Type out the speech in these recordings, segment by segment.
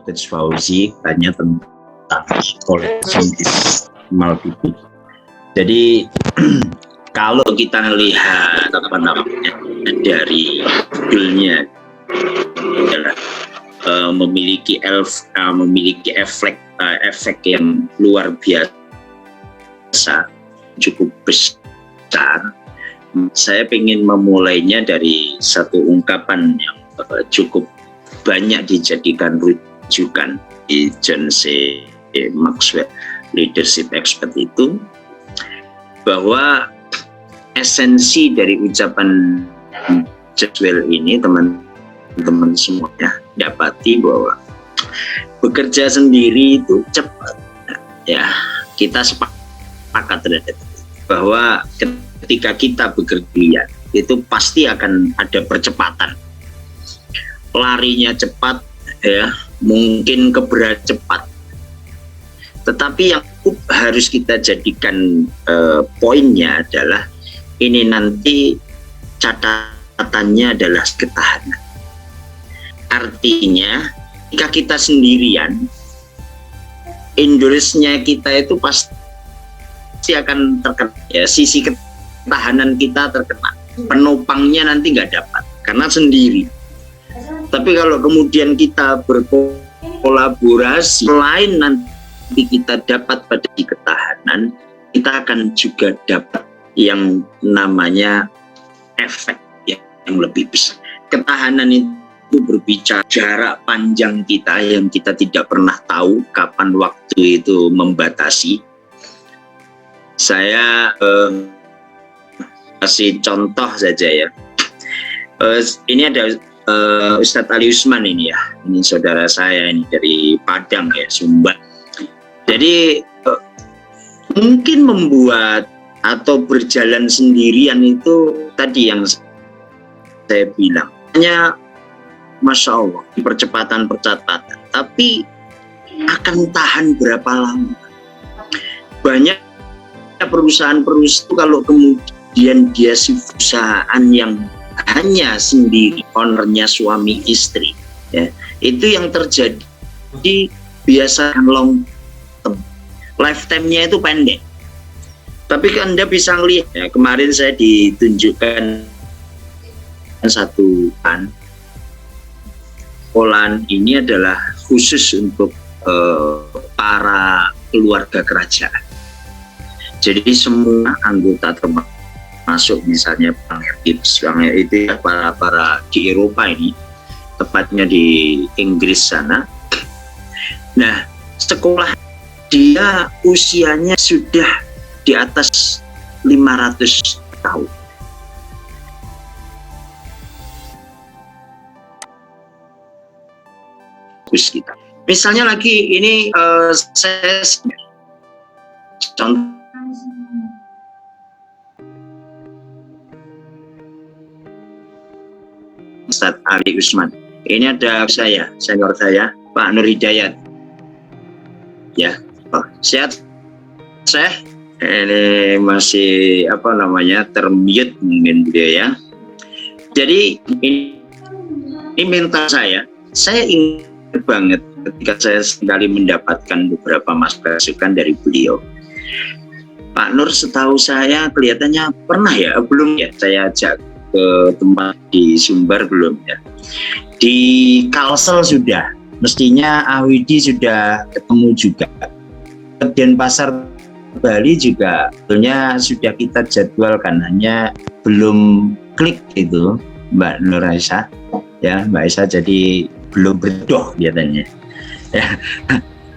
Coach Fauzi tanya tentang collagen multiple. Jadi kalau kita lihat apa namanya dari judulnya adalah memiliki efek yang luar biasa, cukup besar. Saya ingin memulainya dari satu ungkapan yang cukup banyak dijadikan rujukan di John C. Maxwell Leadership Expert itu, bahwa esensi dari ucapan Maxwell ini teman-teman semuanya dapati bahwa bekerja sendiri itu cepat, ya kita sepakat terhadap itu, bahwa ketika kita bekerja itu pasti akan ada percepatan, larinya cepat, ya mungkin keberat cepat. Tetapi yang harus kita jadikan poinnya adalah ini nanti catatannya adalah ketahanan. Artinya jika kita sendirian, endurance-nya kita itu pasti akan terkena, ya, sisi ketahanan kita terkena, penopangnya nanti nggak dapat karena sendiri. Tapi kalau kemudian kita berkolaborasi, selain nanti kita dapat pada ketahanan, kita akan juga dapat yang namanya efek yang lebih besar. Ketahanan itu berbicara jarak panjang kita yang kita tidak pernah tahu kapan waktu itu membatasi. Saya kasih contoh saja ya. Ini ada Ustadz Ali Usman ini ya, ini saudara saya ini dari Padang ya, Sumbar. Jadi mungkin membuat atau berjalan sendirian itu tadi yang saya bilang, hanya Masya Allah di percepatan, tapi akan tahan berapa lama? Banyak perusahaan-perusahaan itu kalau kemudian dia perusahaan yang hanya sendiri, ownernya suami istri, ya, itu yang terjadi biasa long term, lifetime-nya itu pendek. Tapi Anda bisa lihat ya, kemarin saya ditunjukkan satu olahan ini adalah khusus untuk para keluarga kerajaan. Jadi semua anggota termasuk misalnya Bang Gibbs, itu ya, para di Eropa ini, tepatnya di Inggris sana. Nah, sekolah dia usianya sudah di atas 500 tahun. Kita. Misalnya lagi ini saya contoh Ustadz Ali Usman. Ini ada senior saya, Pak Nur Hidayat. Ya, sehat. Saya ini masih termute mungkin beliau ya. Jadi ini mental saya ingat banget ketika saya sekali mendapatkan beberapa masukan dari beliau. Pak Nur setahu saya kelihatannya pernah ya, belum ya saya ajak ke tempat di Sumbar belum ya. Di Kalsel sudah, mestinya Awidi sudah ketemu juga. Denpasar Bali juga sebetulnya sudah kita jadwalkan, hanya belum klik itu Mbak Nur Aisyah ya, Mbak Aisyah, jadi belum berdoh kelihatannya ya.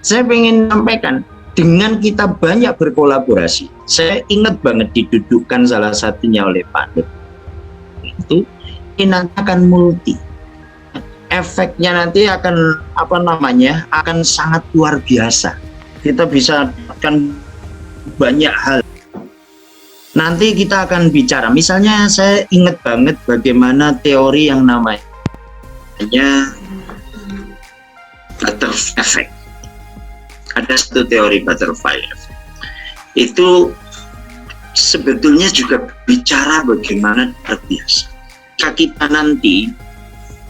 Saya ingin sampaikan, dengan kita banyak berkolaborasi, saya ingat banget didudukkan salah satunya oleh Pak Nur, itu ini nanti akan multi, efeknya nanti akan akan sangat luar biasa. Kita bisa dapatkan banyak hal. Nanti kita akan bicara, misalnya saya ingat banget bagaimana teori yang namanya butterfly effect. Ada satu teori butterfly effect. Itu sebetulnya juga bicara bagaimana terbiasa. Jika kita nanti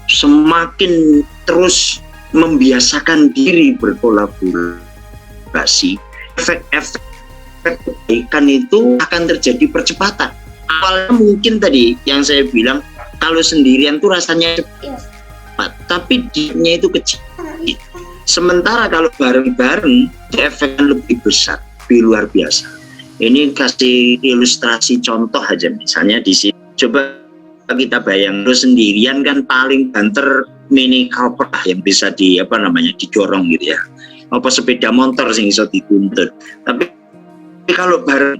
semakin terus membiasakan diri berkolaborasi, efek-efek kebaikan itu akan terjadi percepatan. Awalnya mungkin tadi yang saya bilang, kalau sendirian tuh rasanya cepat, tapi dia itu kecil. Sementara kalau bareng-bareng, efeknya lebih besar, lebih luar biasa. Ini kasih ilustrasi contoh aja, misalnya di sini. Coba kita bayang, terus sendirian kan paling banter mini cooper yang bisa didorong gitu ya. Apa sepeda motor sing iso dituntut. Tapi kalau bareng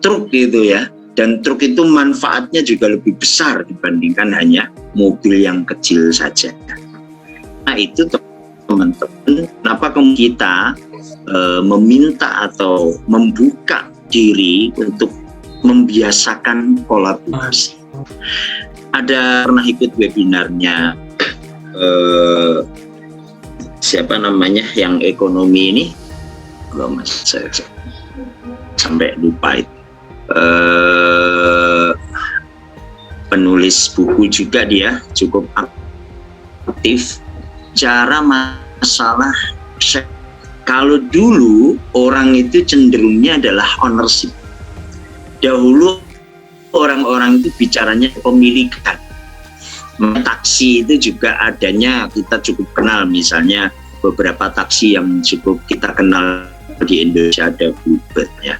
truk gitu ya, dan truk itu manfaatnya juga lebih besar dibandingkan hanya mobil yang kecil saja. Nah itu teman-teman, kenapa kita meminta atau membuka diri untuk membiasakan kolaborasi. Ada pernah ikut webinarnya siapa namanya yang ekonomi ini, belum saya sampai lupa itu. Penulis buku juga, dia cukup aktif. Cara masalah kalau dulu orang itu cenderungnya adalah ownership. Dahulu orang-orang itu bicaranya kepemilikan. Taksi itu juga adanya, kita cukup kenal, misalnya beberapa taksi yang cukup kita kenal di Indonesia ada Bluebird ya.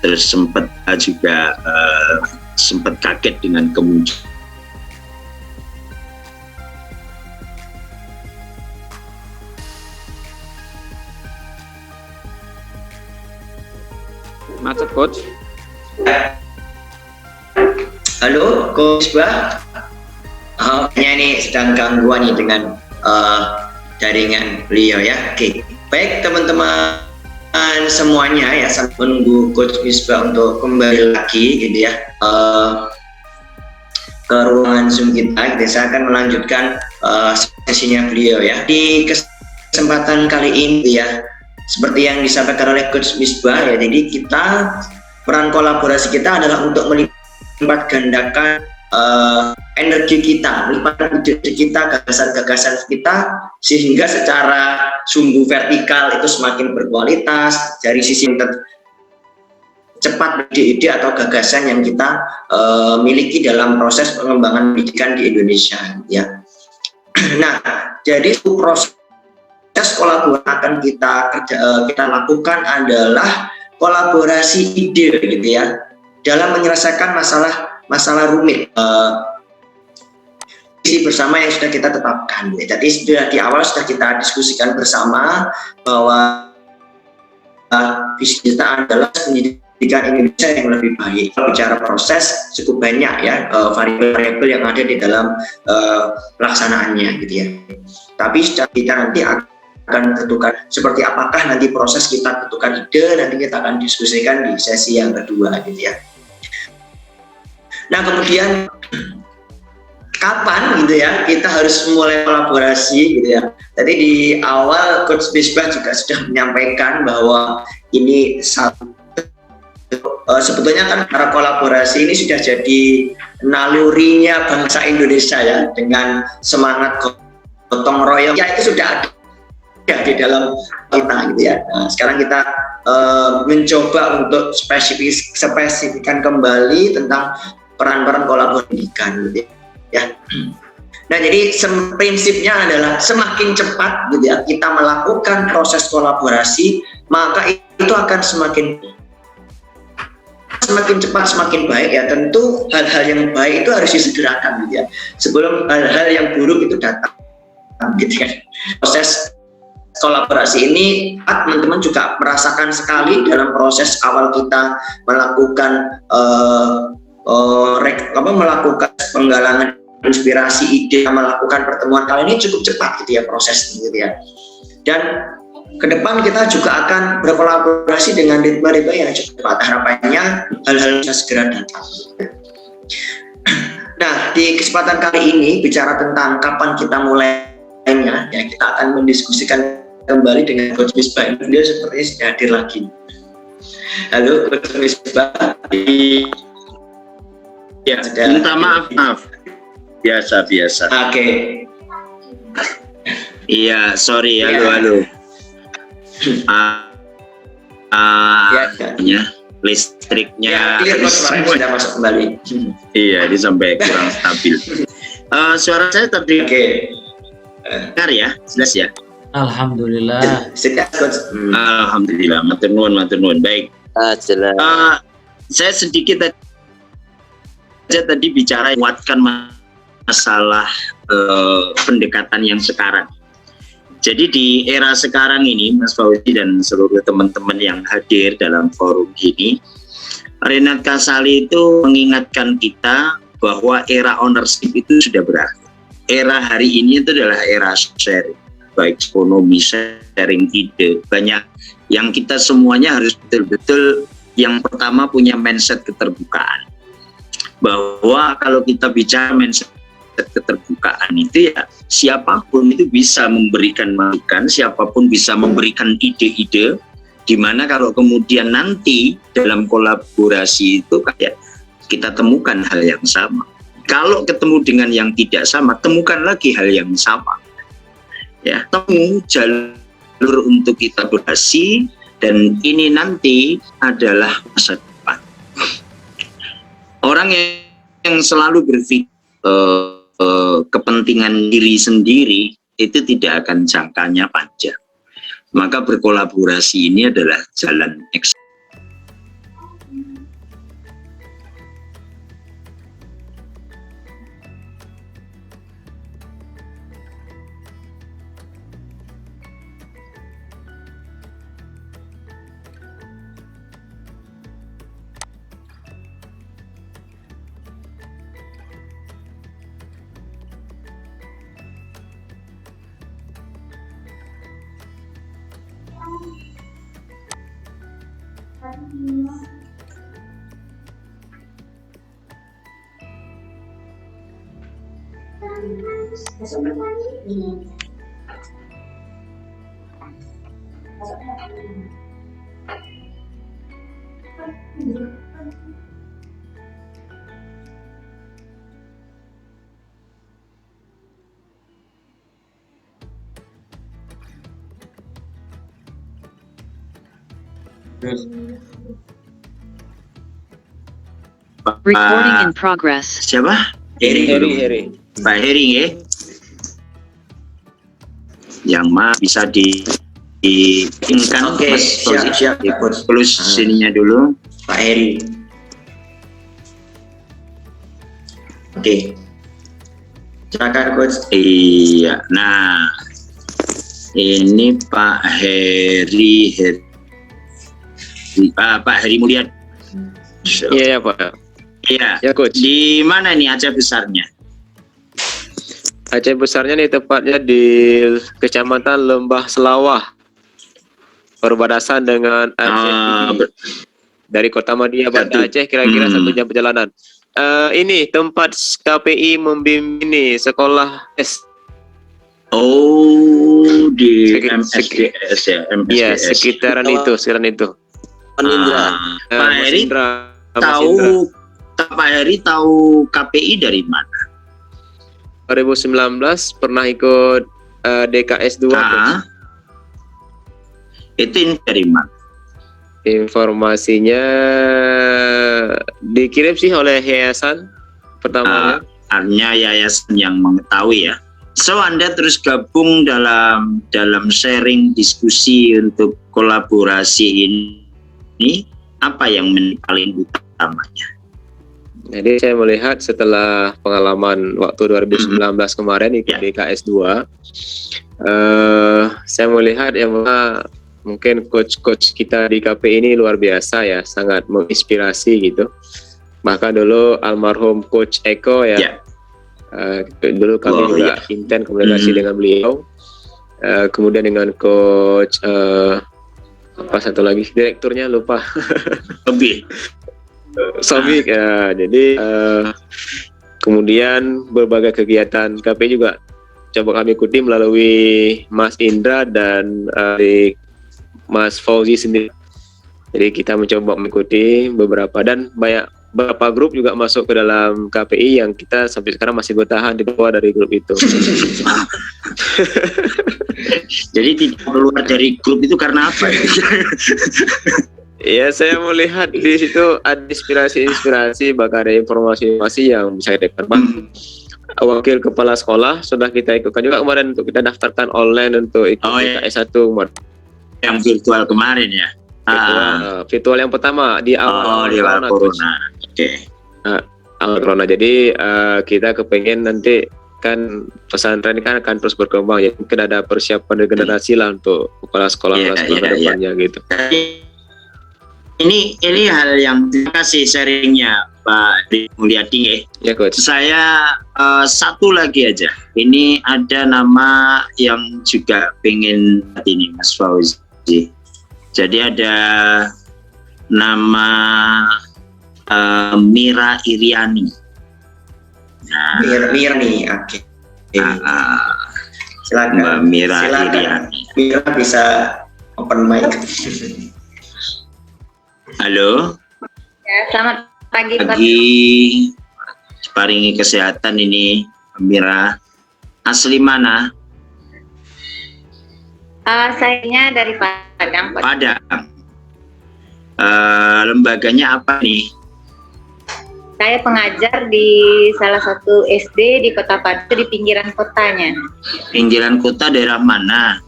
Terus sempat juga sempat kaget dengan kemunculan macet, Coach. Halo, Coach Ba. Kayaknya ini sedang gangguan nih dengan jaringan beliau ya. Oke, baik teman-teman semuanya ya, sambil menunggu Coach Misbah untuk kembali lagi gitu ya ke ruangan Zoom kita. Saya akan melanjutkan sesinya beliau ya. Di kesempatan kali ini ya, seperti yang disampaikan oleh Coach Misbah ya, jadi kita peran kolaborasi kita adalah untuk melipat gandakan energi kita, melipat ide kita, gagasan-gagasan kita, sehingga secara sumbu vertikal itu semakin berkualitas. Dari sisi cepat ide-ide atau gagasan yang kita miliki dalam proses pengembangan pendidikan di Indonesia ya. Nah, jadi proses kolaborasi akan kita lakukan adalah kolaborasi ide gitu ya, dalam menyelesaikan masalah rumit visi bersama yang sudah kita tetapkan. Jadi sudah di awal sudah kita diskusikan bersama bahwa visi kita adalah pendidikan Indonesia yang lebih baik. Kalau bicara proses cukup banyak ya variabel-variabel yang ada di dalam pelaksanaannya gitu ya. Tapi kita nanti akan tentukan seperti apakah nanti proses kita tentukan ide, nanti kita akan diskusikan di sesi yang kedua gitu ya. Nah kemudian kapan gitu ya kita harus mulai kolaborasi gitu ya. Tadi di awal Coach Misbah juga sudah menyampaikan bahwa ini sebetulnya kan para kolaborasi ini sudah jadi nalurinya bangsa Indonesia ya, dengan semangat gotong royong ya, itu sudah ada di dalam kita gitu ya. Nah, sekarang kita mencoba untuk spesifikkan kembali tentang peran-peran kolaborasi gitu ya. Nah, jadi prinsipnya adalah semakin cepat gitu ya kita melakukan proses kolaborasi, maka itu akan semakin cepat semakin baik ya. Tentu hal-hal yang baik itu harus disegerakan gitu ya, sebelum hal-hal yang buruk itu datang gitu kan. Proses kolaborasi ini teman-teman juga merasakan sekali dalam proses awal kita melakukan melakukan penggalangan inspirasi ide, melakukan pertemuan kali ini cukup cepat gitu ya prosesnya gitu ya. Dan ke depan kita juga akan berkolaborasi dengan ritme-ritme yang cukup cepat. Harapannya hal-hal bisa segera datang. Nah, di kesempatan kali ini bicara tentang kapan kita mulainya ya, kita akan mendiskusikan kembali dengan Coach Misbah. Dia sepertinya sudah hadir lagi. Halo Coach Misbah. Ya, minta maaf. Biasa. Oke. Iya, sorry ya, Iya. halo. Ya. Listriknya Ya, clear kok, suaranya sudah masuk kembali. iya, ini sampai kurang stabil. Suara saya terdengar Oke. ya, jelas ya. Alhamdulillah. Sudah, Coach. Alhamdulillah, matur nuwun. Baik. Jelas. Saya sedikit saja tadi bicara menguatkan masalah pendekatan yang sekarang. Jadi di era sekarang ini, Mas Fauzi dan seluruh teman-teman yang hadir dalam forum ini, Renat Kasali itu mengingatkan kita bahwa era ownership itu sudah berakhir. Era hari ini itu adalah era sharing, baik ekonomi, sharing ide. Banyak yang kita semuanya harus betul-betul yang pertama punya mindset keterbukaan. Bahwa kalau kita bicara mindset keterbukaan itu ya siapapun itu bisa memberikan masukan, siapapun bisa memberikan ide-ide, di mana kalau kemudian nanti dalam kolaborasi itu kayak kita temukan hal yang sama. Kalau ketemu dengan yang tidak sama, temukan lagi hal yang sama. Ya, temu jalur untuk kita kolaborasi, dan ini nanti adalah masa depan. Orang yang selalu berpikir kepentingan diri sendiri itu tidak akan jangkanya panjang. Maka berkolaborasi ini adalah jalan Recording in progress. siapa? Heri. Pak Heri ya. Yang bisa diinginkan. Oke, Mas Fauzi. siap. Plus sininya dulu. Pak Heri. Oke. Silakan, Coach. Iya, nah ini Pak Heri Pak Heri Mulyadi. Iya Pak. Iya. Ya Coach. Di mana nih Aceh besarnya? Aceh besarnya nih tepatnya di Kecamatan Lembah Selawah, perbatasan dengan Aceh. Dari Kota Madia Banda Aceh kira-kira 1 jam perjalanan. Ini tempat KPI membimbing ini sekolah S. Oh, di MSDS ya, MSDS. Iya, sekitaran itu. Pak Heri Pak Heri tahu KPI dari mana? 2019 pernah ikut DKS 2. Itu dari mana? Informasinya dikirim sih oleh yayasan pertamanya. Artinya yayasan yang mengetahui ya. So Anda terus gabung dalam sharing diskusi untuk kolaborasi ini, apa yang paling utamanya? Jadi saya melihat setelah pengalaman waktu 2019 kemarin ikut DKS 2, saya melihat yang mungkin coach kita di KPI ini luar biasa ya, sangat menginspirasi gitu. Bahkan dulu almarhum Coach Eko ya, dulu kami juga intens komunikasi dengan beliau. Kemudian dengan Coach apa satu lagi direkturnya lupa. Sobik ya. Jadi kemudian berbagai kegiatan KPI juga coba kami ikuti melalui Mas Indra dan Mas Fauzi sendiri. Jadi kita mencoba mengikuti beberapa dan banyak beberapa grup juga masuk ke dalam KPI yang kita sampai sekarang masih bertahan di bawah dari grup itu. Jadi tidak keluar dari grup itu karena apa? Ya, saya melihat di situ ada inspirasi, bahkan ada informasi yang bisa kita dapat. Wakil kepala sekolah sudah kita ikutkan juga kemarin untuk kita daftarkan online untuk ikut S1 yang virtual kemarin ya. Virtual yang pertama di awal corona. Oke. Awal corona. Jadi kita kepengen nanti kan pesantren kan akan terus berkembang ya, mungkin ada persiapan regenerasi lah untuk kepala sekolah depannya gitu. Ini hal yang terima kasih sharingnya Pak Mulyadi. Ya, Coach. Saya satu lagi aja. Ini ada nama yang juga pengen ini Mas Fauzi. Jadi ada nama Mira Iriani. Nah, Mirni, oke. Silakan. Mbak Mira Iriani. Mira bisa open mic. Halo. Ya, selamat pagi. Paringi kesehatan ini, Mira. Asli mana? Sayanya dari Padang. Padang. Lembaganya apa nih? Saya pengajar di salah satu SD di Kota Padang, di pinggiran kotanya. Pinggiran kota daerah mana?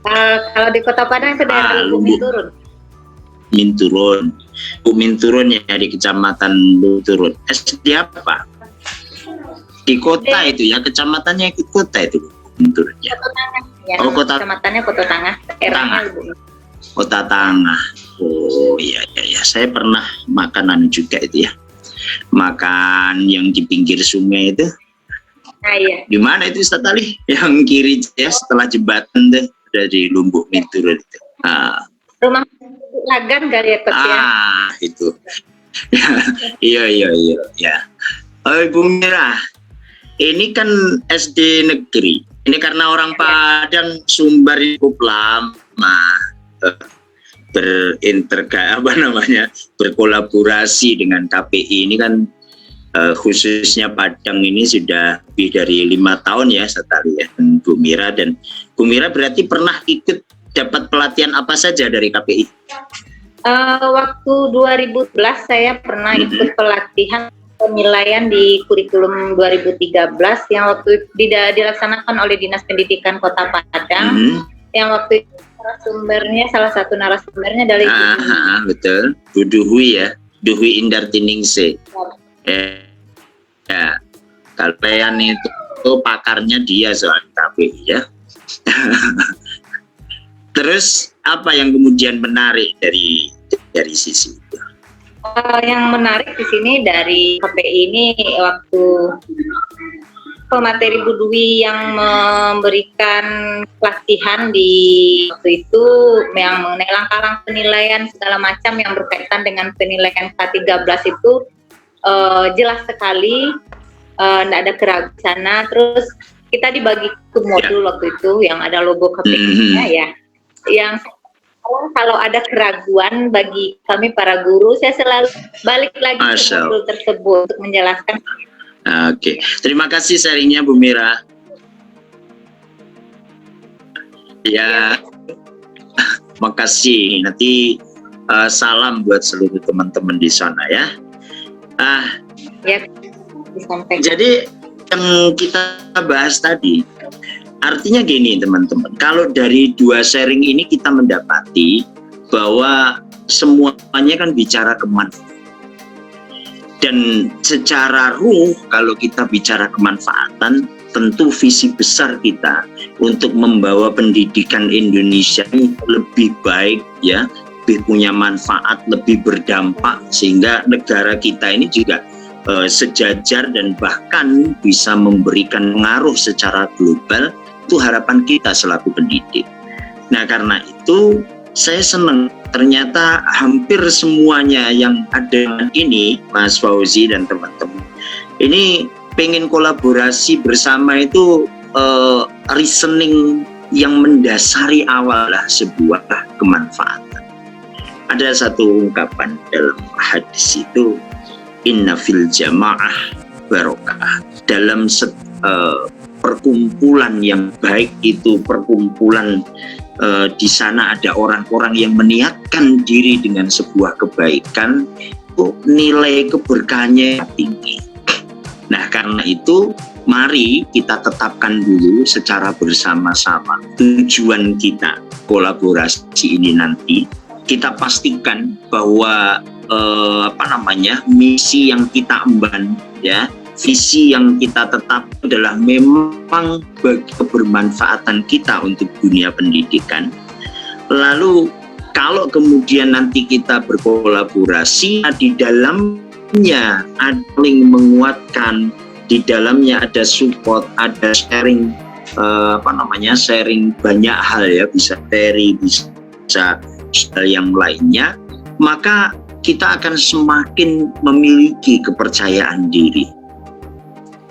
Kalau di Kota Padang itu daerah Minturun. Minturun ya, di Kecamatan Minturun. SD apa? Di kota itu ya, kecamatannya ikut kota itu Minturun ya. Kota Tangah. Ya, kota. Kecamatannya Kota Tangah. Kota Tangah. Oh iya. Saya pernah makanan juga itu ya. Makan yang di pinggir sungai itu. Iya. Di mana itu Ustaz Ali? Yang kiri ya, setelah jembatan deh dari Lumbuk Minturun itu. Rumah Lagan kali ya, Coach ya. Itu. Iya. Oh, Ibu Mira, ini kan SD negeri. Ini karena orang Padang Sumbar cukup lama berkolaborasi dengan KPI ini kan, khususnya Padang ini sudah lebih dari 5 tahun ya sekali ya, Bu Mira. Dan Bu Mira berarti pernah ikut dapat pelatihan apa saja dari KPI? Waktu 2011 saya pernah ikut pelatihan penilaian di kurikulum 2013 yang waktu dilaksanakan oleh Dinas Pendidikan Kota Padang. Yang waktu itu salah satu narasumbernya dari betul, Bu Duhwi ya, Duhwi Indartiningsih. Ya, kalian itu pakarnya dia soal KPI ya. Terus apa yang kemudian menarik dari sisi itu? Yang menarik di sini dari KPI ini waktu pemateri Bu Dwi yang memberikan pelatihan di waktu itu yang mengenai langkah-langkah penilaian segala macam yang berkaitan dengan penilaian K13 itu jelas sekali, tidak ada keraguan di sana. Terus kita dibagi ke modul waktu itu yang ada logo KPI-nya ya. Yang kalau ada keraguan bagi kami para guru, saya selalu balik lagi ke modul tersebut untuk menjelaskan. Oke, terima kasih sharingnya Bu Mira. Ya, makasih. Nanti salam buat seluruh teman-teman di sana ya. Ya, disampaikan. Jadi yang kita bahas tadi, artinya gini teman-teman, kalau dari dua sharing ini kita mendapati bahwa semuanya kan bicara kemanfaatan. Dan secara ruh kalau kita bicara kemanfaatan, tentu visi besar kita untuk membawa pendidikan Indonesia ini lebih baik ya, lebih punya manfaat, lebih berdampak, sehingga negara kita ini juga sejajar dan bahkan bisa memberikan pengaruh secara global. Itu harapan kita selaku pendidik. Nah karena itu saya senang ternyata hampir semuanya yang ada ini, Mas Fauzi dan teman-teman, ini pengen kolaborasi bersama itu reasoning yang mendasari awal lah sebuah kemanfaatan. Ada satu ungkapan dalam hadis itu, inna fil jamaah barokah. Dalam perkumpulan yang baik itu perkumpulan di sana ada orang-orang yang meniatkan diri dengan sebuah kebaikan, itu nilai keberkahannya tinggi. Nah, karena itu mari kita tetapkan dulu secara bersama-sama tujuan kita kolaborasi ini nanti. Kita pastikan bahwa misi yang kita emban, ya, visi yang kita tetap adalah memang bagi kebermanfaatan kita untuk dunia pendidikan. Lalu kalau kemudian nanti kita berkolaborasi, di dalamnya ada saling menguatkan, di dalamnya ada support, ada sharing sharing banyak hal, ya, bisa teori, bisa hal yang lainnya, maka kita akan semakin memiliki kepercayaan diri.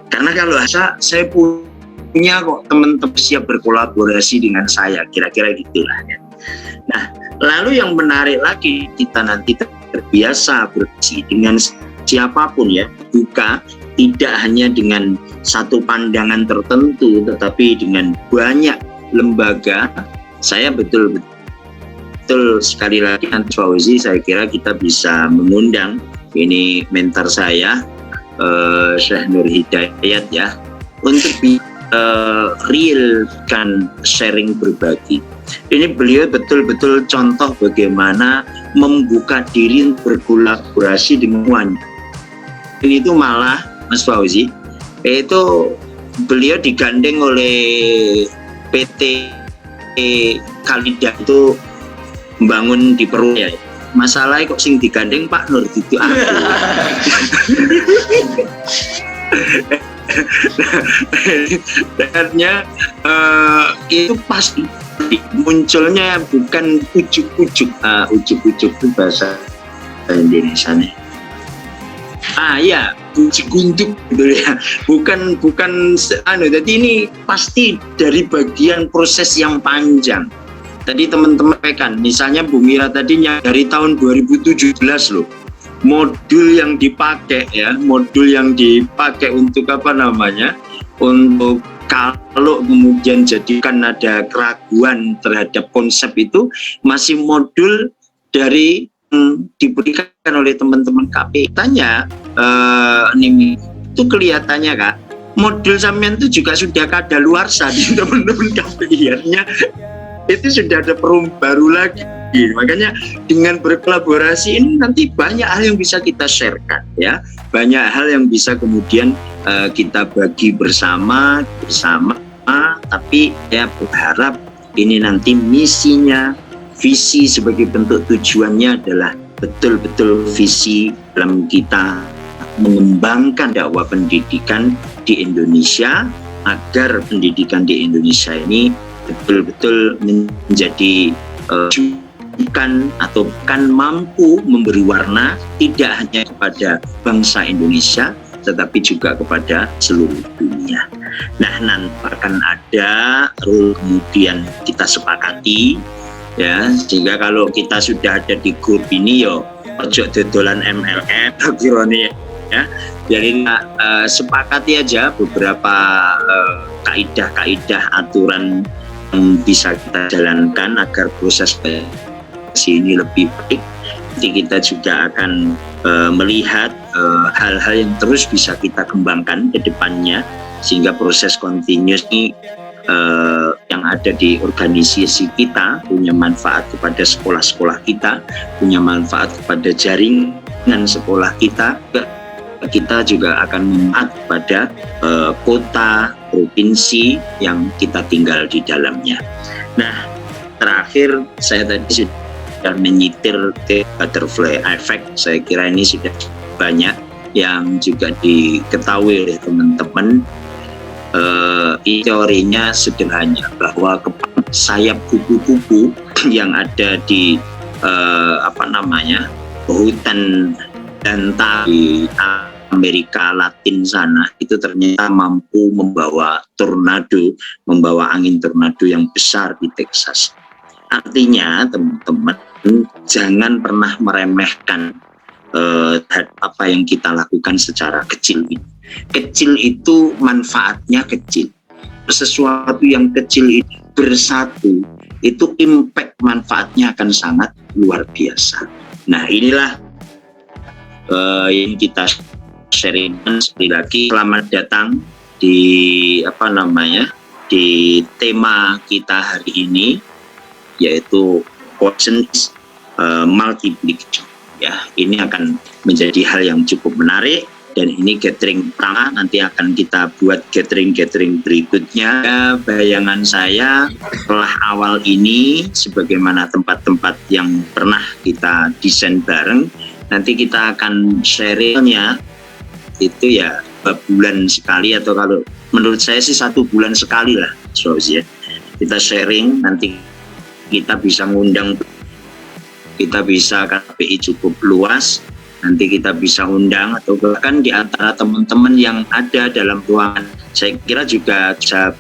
Karena kalau saya punya kok teman-teman siap berkolaborasi dengan saya, kira-kira gitulah, ya. Nah, lalu yang menarik lagi, kita nanti terbiasa berkolaborasi dengan siapapun, ya, bukan tidak hanya dengan satu pandangan tertentu, tetapi dengan banyak lembaga. Saya betul sekali lagi nanti Fauzi, saya kira kita bisa mengundang ini mentor saya, Syekh Nur Hidayat, ya, untuk realkan sharing berbagi. Ini beliau betul-betul contoh bagaimana membuka diri berkolaborasi dengan wanita. Ini itu malah Mas Fauzi, itu beliau digandeng oleh PT Khalida itu membangun di Peru, ya. Masalahnya kok sing digandeng Pak Nur itu aku. Dengarnya itu pasti munculnya bukan ujuk-ujuk, ujuk-ujuk itu bahasa Indonesia nih. Ya, ujuk-ujuk gitu, ya. Bukan jadi ini pasti dari bagian proses yang panjang. Tadi teman-teman kan, misalnya Bu Mira tadinya dari tahun 2017 loh, modul yang dipakai, ya, modul yang dipakai untuk untuk kalau kemudian jadikan ada keraguan terhadap konsep itu, masih modul dari diberikan oleh teman-teman KP. Tanya itu kelihatannya, Kak, modul sampean itu juga sudah kadaluarsa di teman-teman KPI-nya. Itu sudah ada perum baru lagi. Makanya dengan berkolaborasi ini nanti banyak hal yang bisa kita sharekan, ya, banyak hal yang bisa kemudian kita bagi bersama, tapi ya berharap ini nanti misinya, visi sebagai bentuk tujuannya adalah betul-betul visi dalam kita mengembangkan dakwah pendidikan di Indonesia, agar pendidikan di Indonesia ini betul-betul menjadi bukan mampu memberi warna tidak hanya kepada bangsa Indonesia, tetapi juga kepada seluruh dunia. Nah, nanti akan ada kemudian kita sepakati, ya, sehingga kalau kita sudah ada di grup ini, yo ojo dodolan MLM kirone, ya. Jadi sepakati aja beberapa kaidah-kaidah aturan yang bisa kita jalankan agar proses ini lebih baik. Nanti kita juga akan melihat hal-hal yang terus bisa kita kembangkan ke depannya, sehingga proses continuous ini yang ada di organisasi kita punya manfaat kepada sekolah-sekolah kita, punya manfaat kepada jaringan sekolah kita. Kita juga akan memanfaat kepada kota, provinsi yang kita tinggal di dalamnya. Nah, terakhir saya tadi sudah menyitir ke butterfly effect. Saya kira ini sudah banyak yang juga diketahui oleh teman-teman. Teorinya sederhana, bahwa sayap kupu-kupu yang ada di hutan danta di Amerika Latin sana itu ternyata mampu membawa angin tornado yang besar di Texas. Artinya teman-teman, jangan pernah meremehkan apa yang kita lakukan secara kecil ini. Kecil itu manfaatnya kecil. Sesuatu yang kecil itu bersatu, itu impact manfaatnya akan sangat luar biasa. Nah, inilah yang kita sharingkan. Sekali lagi selamat datang di di tema kita hari ini, yaitu quotient multiplication. Ya, ini akan menjadi hal yang cukup menarik, dan ini gathering pertama, nanti akan kita buat gathering berikutnya. Bayangan saya setelah awal ini, sebagaimana tempat-tempat yang pernah kita desain bareng, nanti kita akan sharingnya itu ya bulan sekali, atau kalau menurut saya sih 1 bulan sekali lah, ya. Kita sharing, nanti kita bisa ngundang, kita bisa KPI cukup luas, nanti kita bisa undang, atau bahkan di antara teman-teman yang ada dalam ruangan, saya kira juga bisa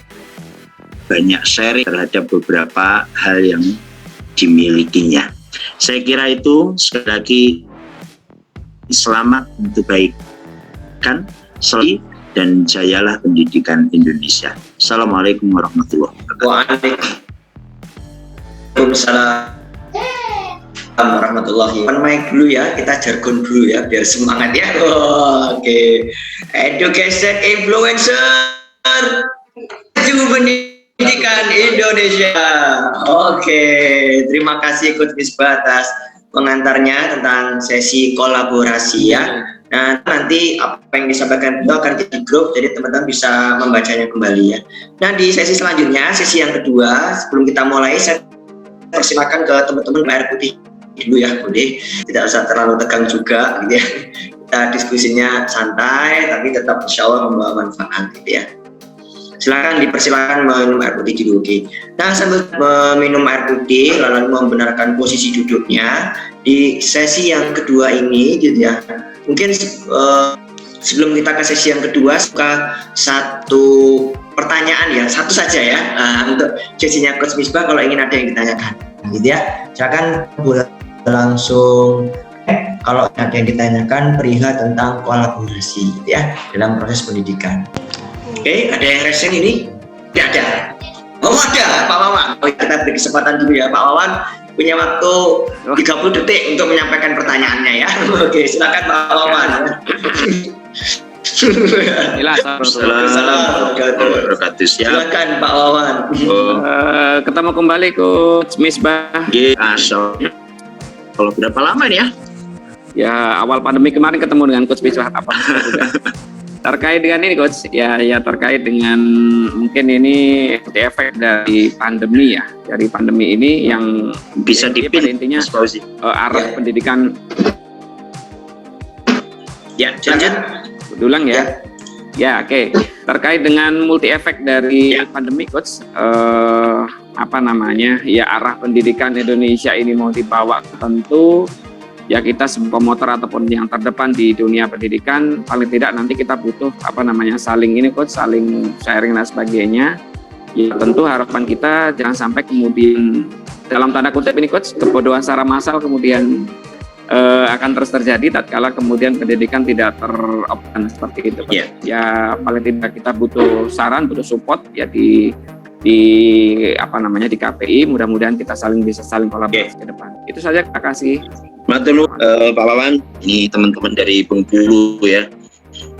banyak sharing terhadap beberapa hal yang dimilikinya. Saya kira itu. Sekali lagi selamat untuk baikkan selalu, dan jayalah pendidikan Indonesia. Assalamualaikum warahmatullahi wabarakatuh. Waalaikumsalam warahmatullahi wabarakatuh. Mic dulu ya, kita jargon dulu ya biar semangat ya. Oke. Education influencer pendidikan Indonesia. Oke, terima kasih Coach Misbah atas pengantarnya tentang sesi kolaborasi ya. Nah, nanti apa yang disampaikan beliau akan di grup, jadi teman-teman bisa membacanya kembali ya. Nah, di sesi selanjutnya, sesi yang kedua, sebelum kita mulai, saya persilakan ke teman-teman air putih dulu ya, Bude. Tidak usah terlalu tegang juga gitu ya. Kita diskusinya santai, tapi tetap insya Allah membawa manfaat gitu ya. Silakan dipersilakan minum air putih dulu. Nah, sambil meminum air putih lalu membenarkan posisi duduknya di sesi yang kedua ini gitu ya. Mungkin sebelum kita ke sesi yang kedua, suka satu pertanyaan ya, satu saja ya, untuk sesinya Coach Misbah kalau ingin ada yang ditanyakan gitu ya. Silakan langsung kalau ada yang ditanyakan perihal tentang kolaborasi gitu ya dalam proses pendidikan. Oke, ada yang resen ini? Tidak ada. Oh, ada, Pak Wawan. Oh, kita beri kesempatan dulu ya, Pak Wawan. Punya waktu 30 detik untuk menyampaikan pertanyaannya ya. Oke, silakan Pak Wawan. Assalamualaikum. Silakan Pak Wawan. Ketemu kembali Coach Misbah. Kalau berapa lama nih ya? Ya, awal pandemi kemarin ketemu dengan Coach Misbah apa juga. Terkait dengan ini Coach, ya terkait dengan mungkin ini efek dari pandemi ya, dari pandemi ini yang bisa dipilih intinya arah pendidikan. Ya, lanjut. Ulang ya. Ya, oke. Terkait dengan multi efek dari pandemi Coach, ya arah pendidikan Indonesia ini mau dibawa, tentu ya kita sebagai promotor ataupun yang terdepan di dunia pendidikan, paling tidak nanti kita butuh saling ini Coach, saling sharing dan sebagainya. Ya tentu harapan kita jangan sampai kemudian dalam tanda kutip ini Coach, kebodohan secara massal kemudian akan terus terjadi tatkala kemudian pendidikan tidak teroptimalkan seperti itu Coach. Ya paling tidak kita butuh saran, butuh support ya di KPI, mudah-mudahan kita bisa saling kolaborasi ke depan. Itu saja, terima kasih. Matur Pak Wawan, ini teman-teman dari Bengkulu ya,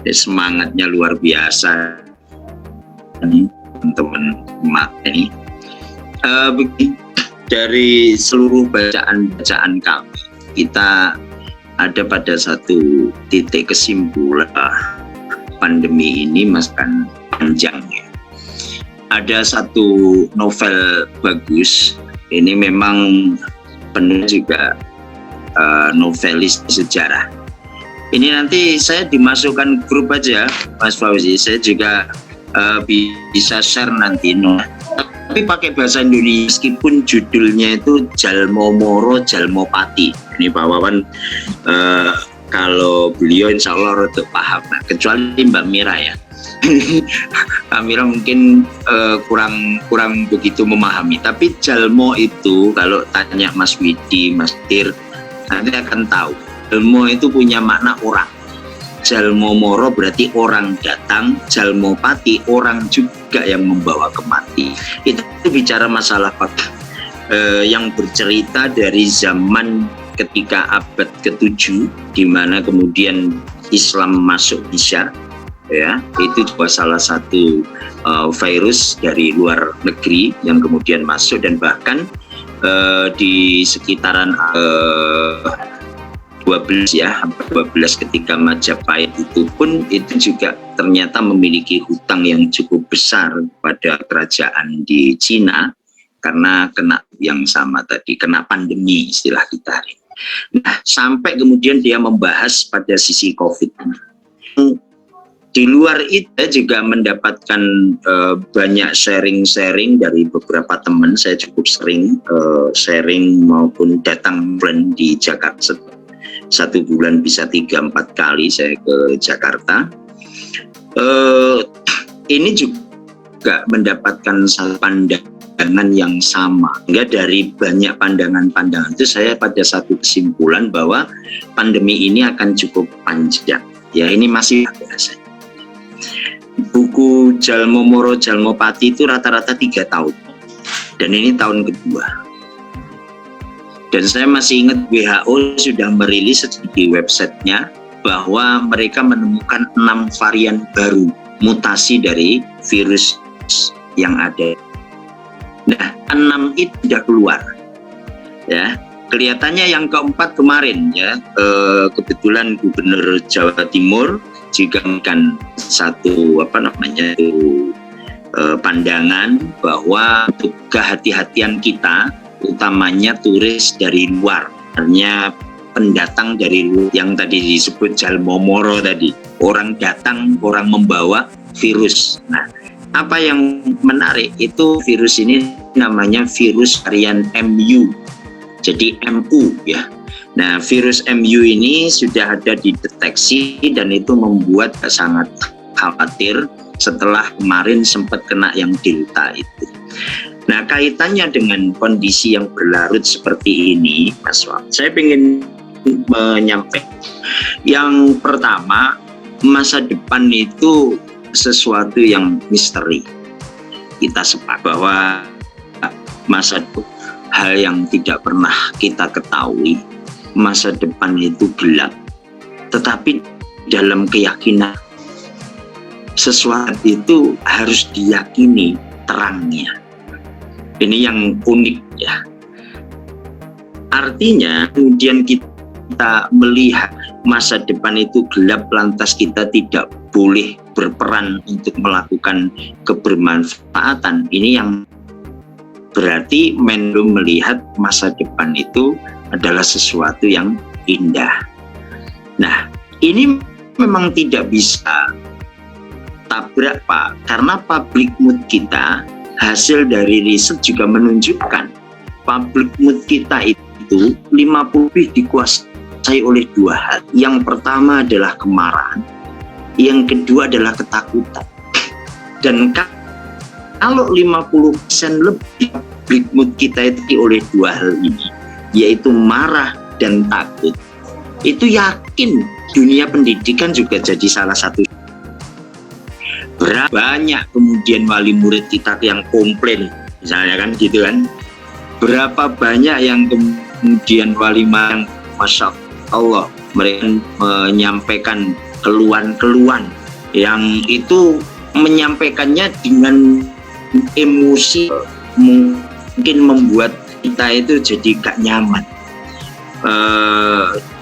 semangatnya luar biasa ini teman-teman ini. Dari seluruh bacaan kami, kita ada pada satu titik kesimpulan pandemi ini maskan panjang ya. Ada satu novel bagus, ini memang penuh juga novelis sejarah. Ini nanti saya dimasukkan grup aja, Mas Fauzi. Saya juga bisa share nanti. Tapi pakai bahasa Indonesia, meskipun judulnya itu Jalmo Moro Jalmo Pati. Ini Pak Wawan, kalau beliau insya Allah untuk paham. Kecuali Mbak Mira ya. Kamira mungkin kurang begitu memahami. Tapi jalmo itu kalau tanya Mas Widi, Mas Tir, nanti akan tahu. Jalmo itu punya makna orang. Jalmo moro berarti orang datang, jalmo pati orang juga yang membawa kematian. Itu bicara masalah yang bercerita dari zaman ketika abad ke-7, di mana kemudian Islam masuk Indonesia, ya, itu juga salah satu virus dari luar negeri yang kemudian masuk, dan bahkan di sekitaran 12 ya, 12 ketika Majapahit itu pun itu juga ternyata memiliki hutang yang cukup besar pada kerajaan di Cina karena kena yang sama tadi, kena pandemi istilah kita. Nah, sampai kemudian dia membahas pada sisi COVID. Di luar itu juga mendapatkan banyak sharing-sharing dari beberapa teman. Saya cukup sering sharing maupun datang bulan di Jakarta. 1 bulan bisa 3-4 kali saya ke Jakarta. Ini juga mendapatkan pandangan yang sama. Enggak, dari banyak pandangan-pandangan itu saya pada satu kesimpulan bahwa pandemi ini akan cukup panjang. Ya, ini masih biasa. Buku Jalmo Moro Jalmo Pati itu rata-rata 3 tahun. Dan ini tahun kedua. Dan saya masih ingat WHO sudah merilis di websitenya bahwa mereka menemukan 6 varian baru mutasi dari virus yang ada. Nah, 6 itu sudah keluar. Ya, kelihatannya yang keempat kemarin ya, kebetulan Gubernur Jawa Timur juga kan satu pandangan bahwa untuk kehati-hatian kita, utamanya turis dari luar, artinya pendatang dari luar, yang tadi disebut Jalmo Moro tadi, orang datang, orang membawa virus. Nah, apa yang menarik itu virus ini namanya virus varian MU, jadi MU ya. Nah, virus MU ini sudah ada dideteksi dan itu membuat sangat khawatir setelah kemarin sempat kena yang Delta itu. Nah, kaitannya dengan kondisi yang berlarut seperti ini, Mas Wam, saya ingin menyampaikan. Yang pertama, masa depan itu sesuatu yang misteri. Kita sepakat bahwa masa depan hal yang tidak pernah kita ketahui. Masa depan itu gelap. Tetapi dalam keyakinan, sesuatu itu harus diyakini terangnya. Ini yang unik ya. Artinya kemudian kita melihat masa depan itu gelap, lantas kita tidak boleh berperan untuk melakukan kebermanfaatan. Ini yang berarti Menlu melihat masa depan itu adalah sesuatu yang indah. Nah, ini memang tidak bisa tabrak Pak, karena public mood kita, hasil dari riset juga menunjukkan public mood kita itu 50% dikuasai oleh 2 hal. Yang pertama adalah kemarahan, yang kedua adalah ketakutan. Dan kalau 50% lebih public mood kita itu oleh 2 hal ini, yaitu marah dan takut, itu yakin dunia pendidikan juga jadi salah satu. Berapa banyak kemudian wali murid kita yang komplain, misalnya kan gitu kan. Berapa banyak yang kemudian wali yang Masya Allah mereka menyampaikan keluhan-keluhan yang itu menyampaikannya dengan emosi, mungkin membuat kita itu jadi gak nyaman.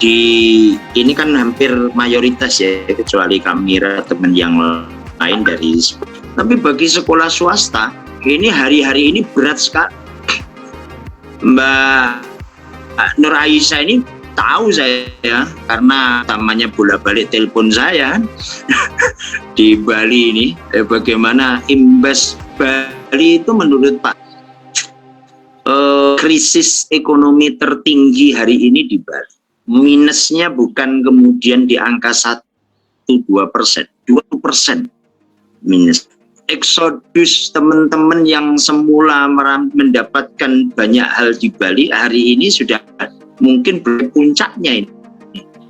Ini kan hampir mayoritas ya, kecuali Kamira teman yang lain dari, tapi bagi sekolah swasta ini hari-hari ini berat sekali. Mbak Nur Aisyah ini tahu saya karena tamanya bolak-balik telepon saya di Bali ini, bagaimana imbas Bali itu menurut Pak krisis ekonomi tertinggi hari ini di Bali. Minusnya bukan kemudian di angka 1-2%, 20% minus. eksodus teman-teman yang semula mendapatkan banyak hal di Bali, hari ini sudah mungkin puncaknya ini.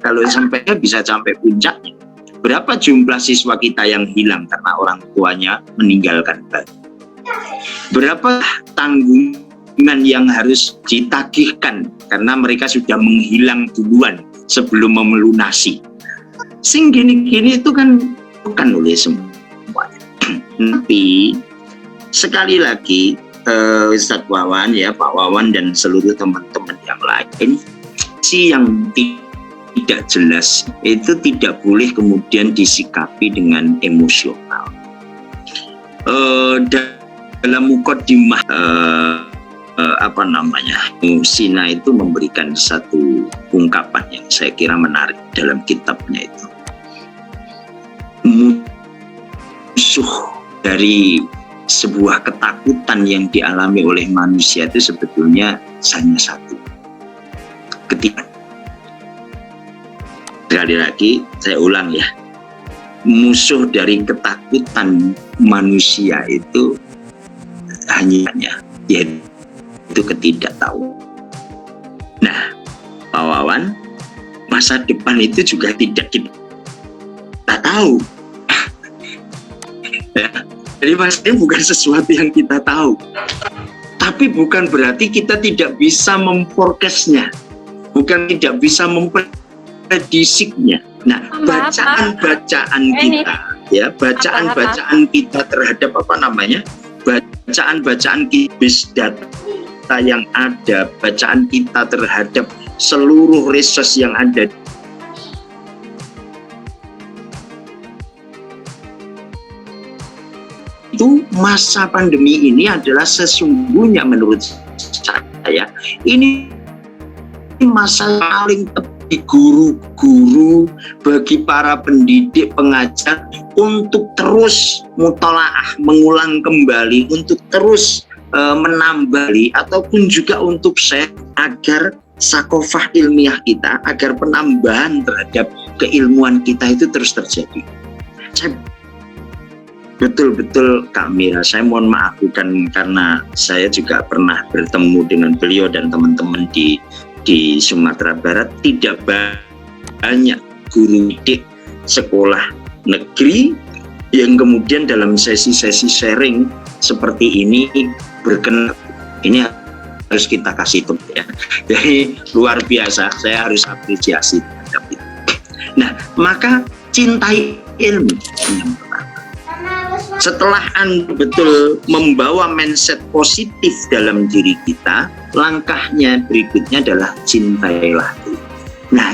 Kalau sampainya bisa sampai puncaknya. Berapa jumlah siswa kita yang hilang karena orang tuanya meninggalkan Bali? Berapa tanggungan yang harus ditagihkan karena mereka sudah menghilang duluan sebelum melunasi? Sing gini-gini itu kan bukan oleh semua. Tapi sekali lagi Ustadz Wawan ya, Pak Wawan dan seluruh teman-teman yang lain, si yang tidak jelas itu tidak boleh kemudian disikapi dengan emosional. Dalam mukaddimah Sina itu memberikan satu ungkapan yang saya kira menarik dalam kitabnya itu. Musuh dari sebuah ketakutan yang dialami oleh manusia itu sebetulnya hanya satu, ketiga. Sekali lagi saya ulang ya, musuh dari ketakutan manusia itu hanya yaitu ketidaktahuan. Nah, Pak Wawan, masa depan itu juga tidak kita tahu. Ya, jadi maksudnya bukan sesuatu yang kita tahu, tapi bukan berarti kita tidak bisa memforecastnya, bukan tidak bisa mempredisinya. Nah, bacaan-bacaan kita, ya, bacaan-bacaan kita terhadap bacaan-bacaan kibis data yang ada, bacaan kita terhadap seluruh resource yang ada itu, masa pandemi ini adalah sesungguhnya menurut saya ini masa paling bagi guru-guru, bagi para pendidik, pengajar untuk terus mutolaah, mengulang kembali, untuk terus menambah ataupun juga untuk share agar sakofah ilmiah kita, agar penambahan terhadap keilmuan kita itu terus terjadi. Saya betul-betul Kak Mira, saya mohon maaf bukan karena saya juga pernah bertemu dengan beliau dan teman-teman di Sumatera Barat. Tidak banyak guru didik sekolah negeri yang kemudian dalam sesi-sesi sharing seperti ini berkenan. Ini harus kita kasih tepuk ya. Jadi luar biasa, saya harus apresiasi terhadap itu. Nah, maka cintai ilmu yang pertama. Setelah Anda betul membawa mindset positif dalam diri kita, langkahnya berikutnya adalah cintailah diri. Nah,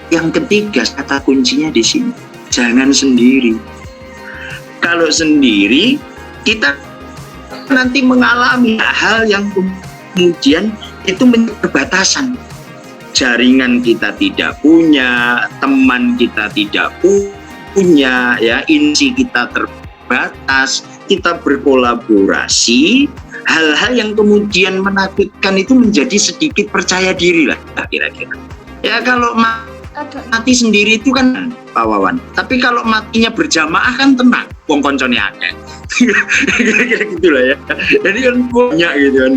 yang ketiga, kata kuncinya di sini, jangan sendiri. Kalau sendiri, kita nanti mengalami hal yang kemudian itu berbatasan. Jaringan kita tidak punya, teman kita tidak punya, ya, insi kita terbatas, kita berkolaborasi, hal-hal yang kemudian menakutkan itu menjadi sedikit percaya diri lah kira-kira. Ya kalau mati sendiri itu kan Pak Wawan, tapi kalau matinya berjamaah kan tenang, wong koncone akeh. Kira-kira gitulah ya. Jadi kan banyak gitu kan.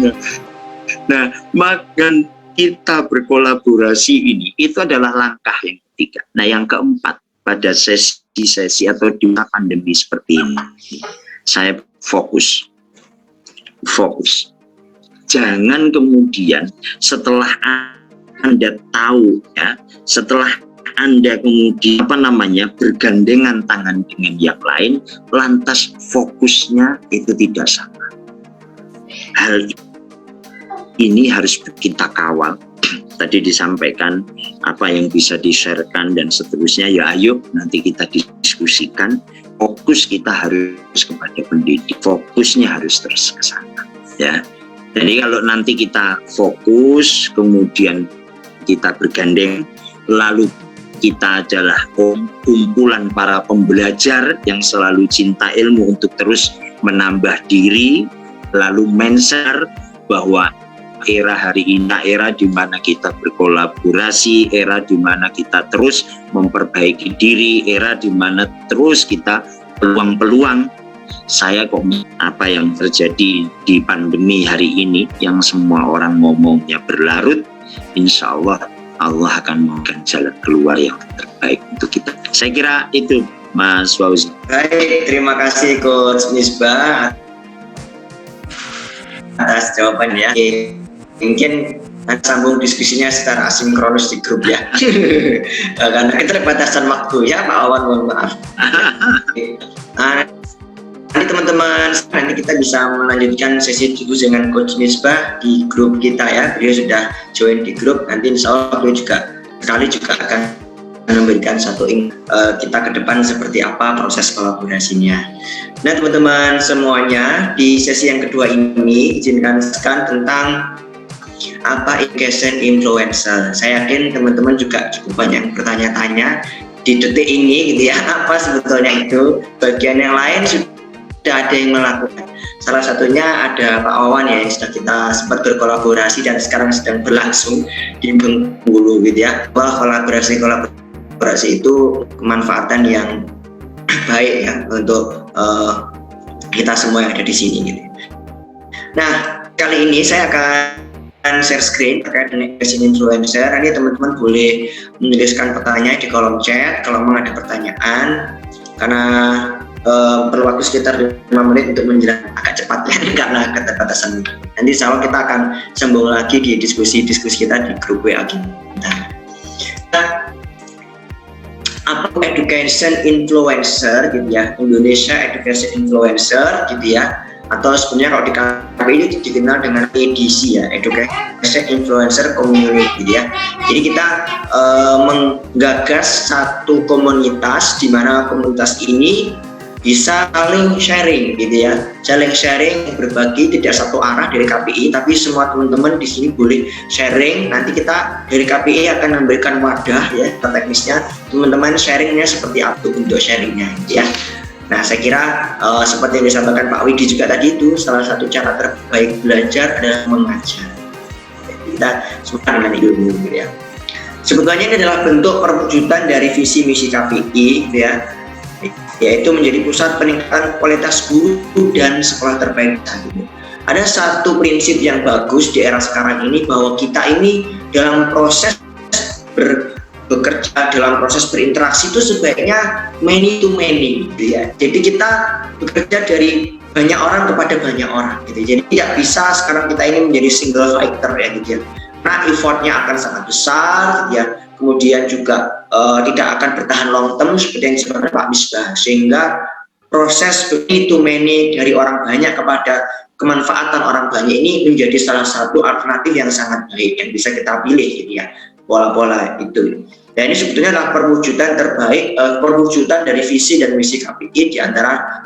Nah, maka kita berkolaborasi ini itu adalah langkah yang ketiga. Nah, yang keempat, pada sesi-sesi atau di masa pandemi seperti ini, saya fokus. Jangan kemudian setelah Anda tahu, ya, setelah Anda kemudian bergandengan tangan dengan yang lain, lantas fokusnya itu tidak sama. Hal ini harus kita kawal. Tadi disampaikan apa yang bisa di-sharekan dan seterusnya, ya ayo nanti kita diskusikan. Fokus kita harus kepada pendidik, fokusnya harus terus ke sana, ya. Jadi kalau nanti kita fokus, kemudian kita bergandeng, lalu kita adalah kumpulan para pembelajar yang selalu cinta ilmu untuk terus menambah diri, lalu mindset bahwa era hari ini, era di mana kita berkolaborasi, era di mana kita terus memperbaiki diri, era di mana terus kita peluang-peluang saya kok apa yang terjadi di pandemi hari ini yang semua orang ngomongnya berlarut, insya Allah Allah akan memberikan jalan keluar yang terbaik untuk kita. Saya kira itu Mas Fauzi. Baik, terima kasih Coach Misbah atas jawabannya. Mungkin sambung diskusinya secara asinkronus di grup ya. Karena keterbatasan waktu ya Pak Awan, mohon maaf. Nanti teman-teman, nanti kita bisa melanjutkan sesi diskusi dengan Coach Misbah di grup kita ya. Beliau sudah join di grup, nanti insya Allah beliau juga akan memberikan satu kita ke depan seperti apa proses kolaborasinya. Nah teman-teman semuanya, di sesi yang kedua ini izinkan tentang apa education influencer. Saya yakin teman-teman juga cukup banyak bertanya-tanya di detik ini gitu ya, apa sebetulnya itu. Bagian yang lain sudah ada yang melakukan. Salah satunya ada Pak Wawan ya, yang sudah kita sempat berkolaborasi dan sekarang sedang berlangsung di Bengkulu gitu ya. Bahwa kolaborasi itu kemanfaatan yang baik ya untuk kita semua yang ada di sini gitu. Nah kali ini saya akan share screen terkait dengan education influencer. Nanti teman-teman boleh menuliskan pertanyaan di kolom chat kalau memang ada pertanyaan, karena perlu waktu sekitar 5 menit untuk menjelaskan agak cepat ya karena keterbatasan. Nanti insya Allah kita akan sambung lagi di diskusi kita di grup WA kita. Nah, apa education influencer gitu ya, Indonesia education influencer gitu ya, atau sebenarnya kalau di KPI itu dikenal dengan EDC ya, Education Influencer Community gitu ya. Jadi kita menggagas satu komunitas di mana komunitas ini bisa saling sharing gitu ya, saling sharing, berbagi, tidak satu arah dari KPI, tapi semua teman-teman di sini boleh sharing. Nanti kita dari KPI akan memberikan wadah ya, teknisnya teman-teman sharingnya seperti apa untuk sharingnya gitu ya. Nah saya kira seperti yang disampaikan Pak Widi juga tadi, itu salah satu cara terbaik belajar adalah mengajar. Kita suka dengan ilmu gitu ya. Sebetulnya ini adalah bentuk perwujudan dari visi misi KPI gitu ya, yaitu menjadi pusat peningkatan kualitas guru dan sekolah terbaik. Ada satu prinsip yang bagus di era sekarang ini, bahwa kita ini dalam proses bekerja, dalam proses berinteraksi itu sebaiknya many to many gitu ya. Jadi kita bekerja dari banyak orang kepada banyak orang gitu. Jadi tidak bisa sekarang kita ini menjadi single fighter ya gitu ya. Nah effortnya akan sangat besar gitu ya. Kemudian juga tidak akan bertahan long term seperti yang disebutkan Pak Misbah, sehingga proses many to many dari orang banyak kepada kemanfaatan orang banyak ini menjadi salah satu alternatif yang sangat baik yang bisa kita pilih gitu ya, pola-pola itu. Dan ini sebetulnya adalah perwujudan terbaik, perwujudan dari visi dan misi KPI di antara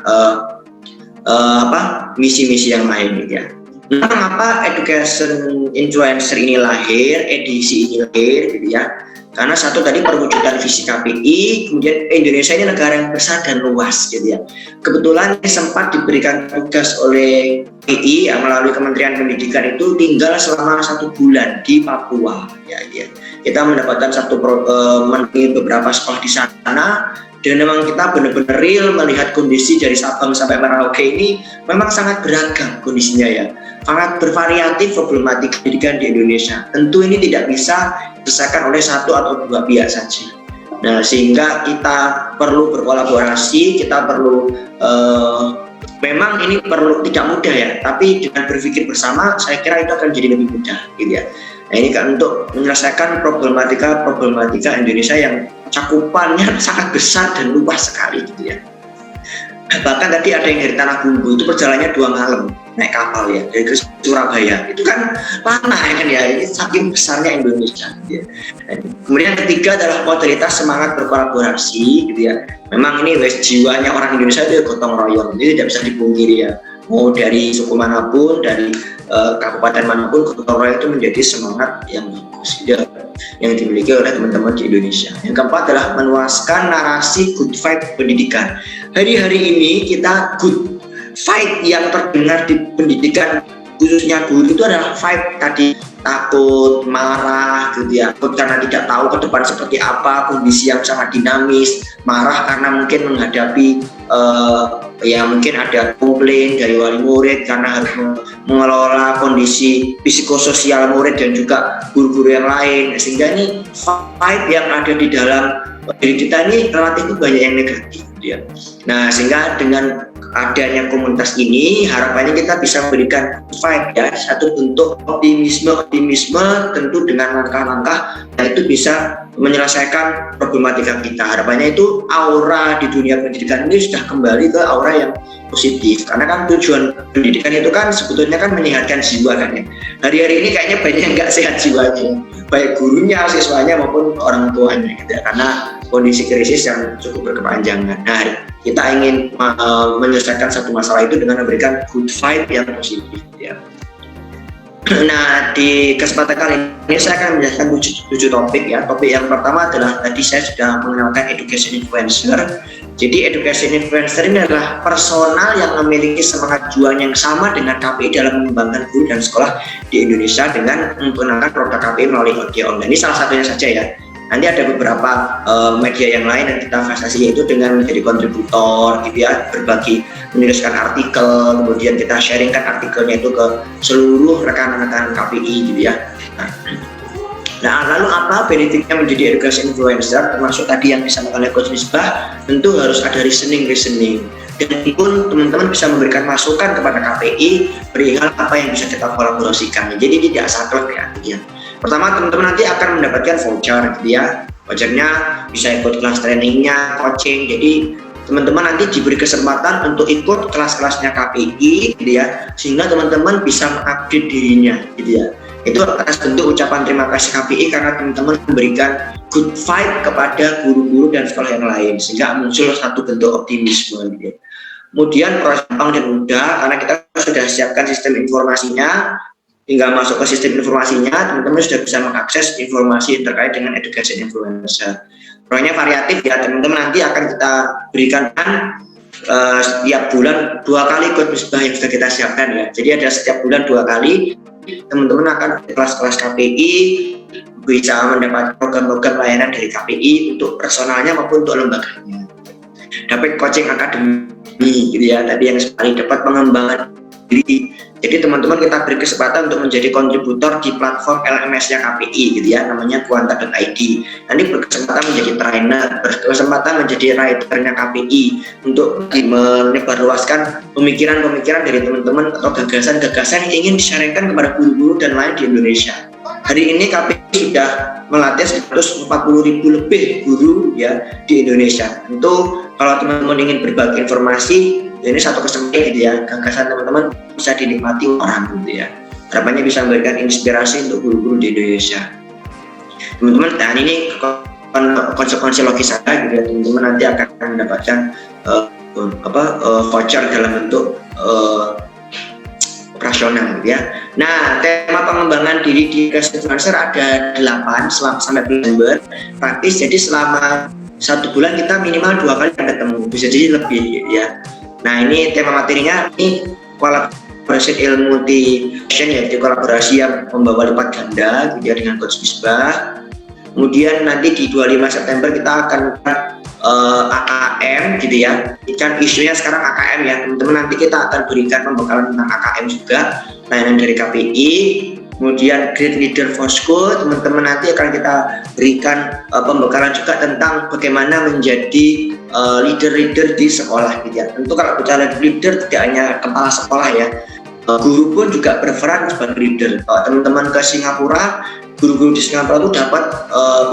misi-misi yang lain gitu ya. Nah, mengapa education influencer ini lahir, edisi ini lahir gitu ya? Karena satu tadi perwujudan visi KPI, kemudian Indonesia ini negara yang besar dan luas gitu ya. Kebetulan sempat diberikan tugas oleh KPI melalui Kementerian Pendidikan itu tinggal selama 1 bulan di Papua ya. Kita mendapatkan beberapa sekolah di sana, dan memang kita benar-benar real melihat kondisi dari Sabang sampai Merauke ini memang sangat beragam kondisinya ya, sangat bervariatif problematik pendidikan di Indonesia. Tentu ini tidak bisa diselesaikan oleh satu atau dua pihak saja. Nah sehingga kita perlu berkolaborasi, kita perlu memang ini perlu tidak mudah ya, tapi dengan berpikir bersama saya kira itu akan jadi lebih mudah gitu ya. Nah ini kan untuk menyelesaikan problematika Indonesia yang cakupannya sangat besar dan luas sekali gitu ya. Bahkan tadi ada yang dari Tanah Bumbu itu perjalanannya 2 malam naik kapal ya, dari Surabaya. Itu kan lama ya kan ya, ini saking besarnya Indonesia gitu ya. Kemudian ketiga adalah kualitas semangat berkolaborasi gitu ya. Memang ini jiwanya orang Indonesia itu gotong royong, ini tidak bisa dipungkiri ya. Mau dari suku manapun, dari kabupaten manapun, gotong royong itu menjadi semangat yang bagus ya, yang dimiliki oleh teman-teman di Indonesia. Yang keempat adalah meluaskan narasi good fight pendidikan. Hari-hari ini kita good fight yang terdengar di pendidikan khususnya guru itu adalah fight tadi, takut, marah gitu ya, takut karena tidak tahu ke depan seperti apa, kondisi yang sangat dinamis, marah karena mungkin menghadapi ya mungkin ada komplain dari wali murid karena harus mengelola kondisi psikososial murid dan juga guru-guru yang lain, sehingga ini vibe yang ada di dalam diri kita ini relatif banyak yang negatif ya. Nah, sehingga dengan adanya komunitas ini harapannya kita bisa memberikan vibe ya, satu bentuk optimisme tentu dengan langkah-langkah yang itu bisa menyelesaikan problematika kita. Harapannya itu aura di dunia pendidikan ini sudah kembali ke aura yang positif, karena kan tujuan pendidikan itu kan sebetulnya kan menyehatkan jiwa kan ya. Hari-hari ini kayaknya banyak yang nggak sehat jiwanya, baik gurunya, siswanya maupun orang tuanya gitu ya, karena kondisi krisis yang cukup berkepanjangan. Nah, kita ingin menyelesaikan satu masalah itu dengan memberikan good vibe yang positif ya. Nah, di kesempatan kali ini saya akan menjelaskan 7 topik ya. Topik yang pertama adalah tadi saya sudah mengenalkan education influencer. Jadi education influencer ini adalah personal yang memiliki semangat juang yang sama dengan KPI dalam mengembangkan guru dan sekolah di Indonesia dengan menggunakan produk KPI melalui audio online. Ini salah satunya saja ya. Nanti ada beberapa media yang lain yang kita fasilitasi, yaitu dengan menjadi kontributor gitu ya, berbagi, menuliskan artikel, kemudian kita sharingkan artikelnya itu ke seluruh rekan-rekan KPI gitu ya. Nah, lalu apa benefitnya menjadi education influencer, termasuk tadi yang disampaikan oleh Coach Misbah? Tentu harus ada listening, dan pun teman-teman bisa memberikan masukan kepada KPI perihal apa yang bisa kita kolaborasikan. Jadi tidak saklek ya. Pertama, teman-teman nanti akan mendapatkan voucher gitu ya. Vouchernya bisa ikut kelas trainingnya, coaching. Jadi teman-teman nanti diberi kesempatan untuk ikut kelas-kelasnya KPI gitu ya, sehingga teman-teman bisa mengupdate dirinya gitu ya. Itu atas bentuk ucapan terima kasih KPI karena teman-teman memberikan good vibe kepada guru-guru dan sekolah yang lain, sehingga muncul satu bentuk optimisme gitu ya. Kemudian proses gampang dan mudah karena kita sudah siapkan sistem informasinya. Tinggal masuk ke sistem informasinya, teman-teman sudah bisa mengakses informasi terkait dengan education influencer. Proyeknya variatif ya, teman-teman nanti akan kita berikan setiap bulan 2 kali Coach Misbah yang sudah kita siapkan ya. Jadi ada setiap bulan 2 kali, teman-teman akan kelas-kelas KPI bisa mendapat program-program layanan dari KPI untuk personalnya maupun untuk lembaganya. Dapat coaching akademi gitu ya, tadi yang sekali dapat pengembangan diri. Jadi teman-teman kita beri kesempatan untuk menjadi kontributor di platform LMS-nya KPI gitu ya, namanya Kuanta.id. Nanti berkesempatan menjadi trainer, berkesempatan menjadi writer-nya KPI untuk menyebarluaskan pemikiran-pemikiran dari teman-teman atau gagasan-gagasan yang ingin disarankan kepada guru-guru dan lain di Indonesia. Hari ini KPI sudah melatih 140.000 lebih guru ya di Indonesia. Tentu kalau teman-teman ingin berbagi informasi, ini satu kesempatan gitu ya, gagasan teman-teman bisa dinikmati orang gitu ya. Harapannya bisa memberikan inspirasi untuk guru-guru di Indonesia. Teman-teman, nah ini konsekuensi logis saya gitu ya, teman-teman nanti akan mendapatkan voucher dalam bentuk operasional gitu ya. Nah, tema pengembangan diri di education influencer ada 8 sampai Desember. Praktis, jadi selama 1 bulan kita minimal 2 kali ketemu, bisa jadi lebih gitu ya. Nah, ini tema materinya ini kolaborasi ilmu multi-action, yaitu kolaborasi yang membawa lipat ganda gitu ya, dengan Coach Misbah. Kemudian nanti di 25 September kita akan AKM gitu ya. Kan isunya sekarang AKM ya, teman-teman, nanti kita akan berikan pembekalan tentang AKM juga, layanan dari KPI. Kemudian Great Leader for School, teman-teman nanti akan kita berikan pembekalan juga tentang bagaimana menjadi leader-leader di sekolah gitu ya. Tentu kalau bicara leader tidak hanya kepala sekolah ya, guru pun juga berperan sebagai leader. Teman-teman ke Singapura, guru-guru di Singapura itu dapat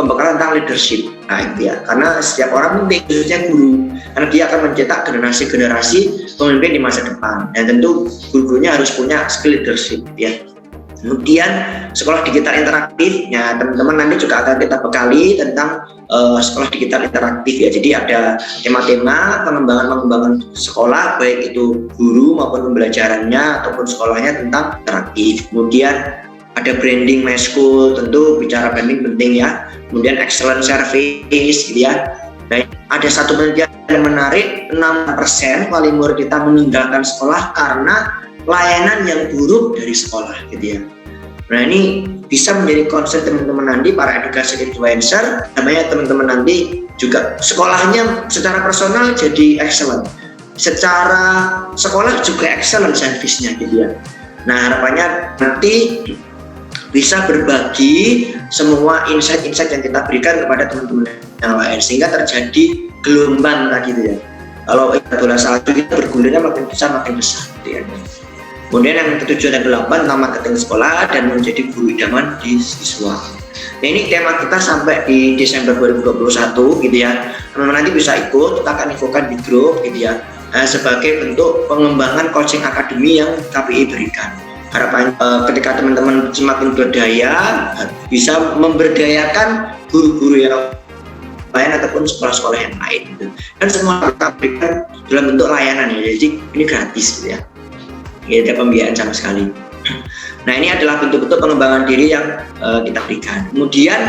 pembekalan tentang leadership. Nah itu ya, karena setiap orang penting, khususnya guru, karena dia akan mencetak generasi-generasi pemimpin di masa depan. Dan tentu guru-gurunya harus punya skill leadership ya. Kemudian sekolah digital interaktif, ya teman-teman nanti juga akan kita bekali tentang sekolah digital interaktif ya. Jadi ada tema-tema pengembangan sekolah, baik itu guru maupun pembelajarannya ataupun sekolahnya tentang interaktif. Kemudian ada branding my school, tentu bicara branding penting ya. Kemudian excellent service gitu ya. Nah, ada satu penelitian yang menarik, 6% wali murid kita meninggalkan sekolah karena layanan yang buruk dari sekolah gitu ya. Nah, ini bisa menjadi concern teman-teman nanti para education influencer, namanya teman-teman nanti juga sekolahnya secara personal jadi excellent, secara sekolah juga excellent service-nya gitu ya. Nah harapannya nanti bisa berbagi semua insight-insight yang kita berikan kepada teman-teman yang lain sehingga terjadi gelombang tadi gitu ya. Kalau bola salju kita bergulirnya makin besar gitu ya. Kemudian yang ke-7 dan ke-8 tentang marketing sekolah dan menjadi guru idaman di siswa. Nah ini tema kita sampai di Desember 2021 gitu ya. Teman-teman nanti bisa ikut, kita akan infokan di grup gitu ya. Sebagai bentuk pengembangan coaching akademi yang KPI berikan. Harapan ketika teman-teman semakin berdaya bisa memberdayakan guru-guru yang lain ataupun sekolah-sekolah yang lain gitu. Dan semua kita berikan dalam bentuk layanan ya, jadi ini gratis gitu ya. Tidak ada pembiayaan sama sekali. Nah ini adalah bentuk-bentuk pengembangan diri yang kita berikan. Kemudian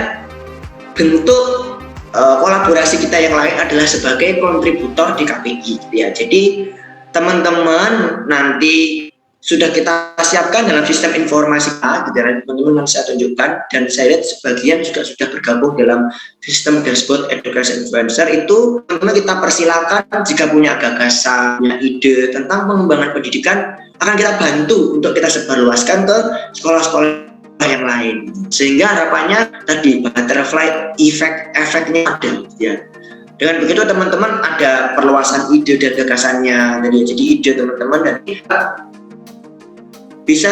bentuk kolaborasi kita yang lain adalah sebagai kontributor di KPI gitu ya. Jadi teman-teman nanti sudah kita siapkan dalam sistem informasi kita, gitu ya. Teman-teman saya tunjukkan dan saya lihat sebagian juga sudah bergabung dalam sistem dashboard education influencer. Itu teman-teman kita persilakan jika punya gagasan, punya ide tentang pengembangan pendidikan, akan kita bantu untuk kita sebarluaskan ke sekolah-sekolah yang lain, sehingga harapannya tadi butterfly efeknya ada ya. Dengan begitu teman-teman ada perluasan ide dan gagasannya, jadi ide teman-teman dan bisa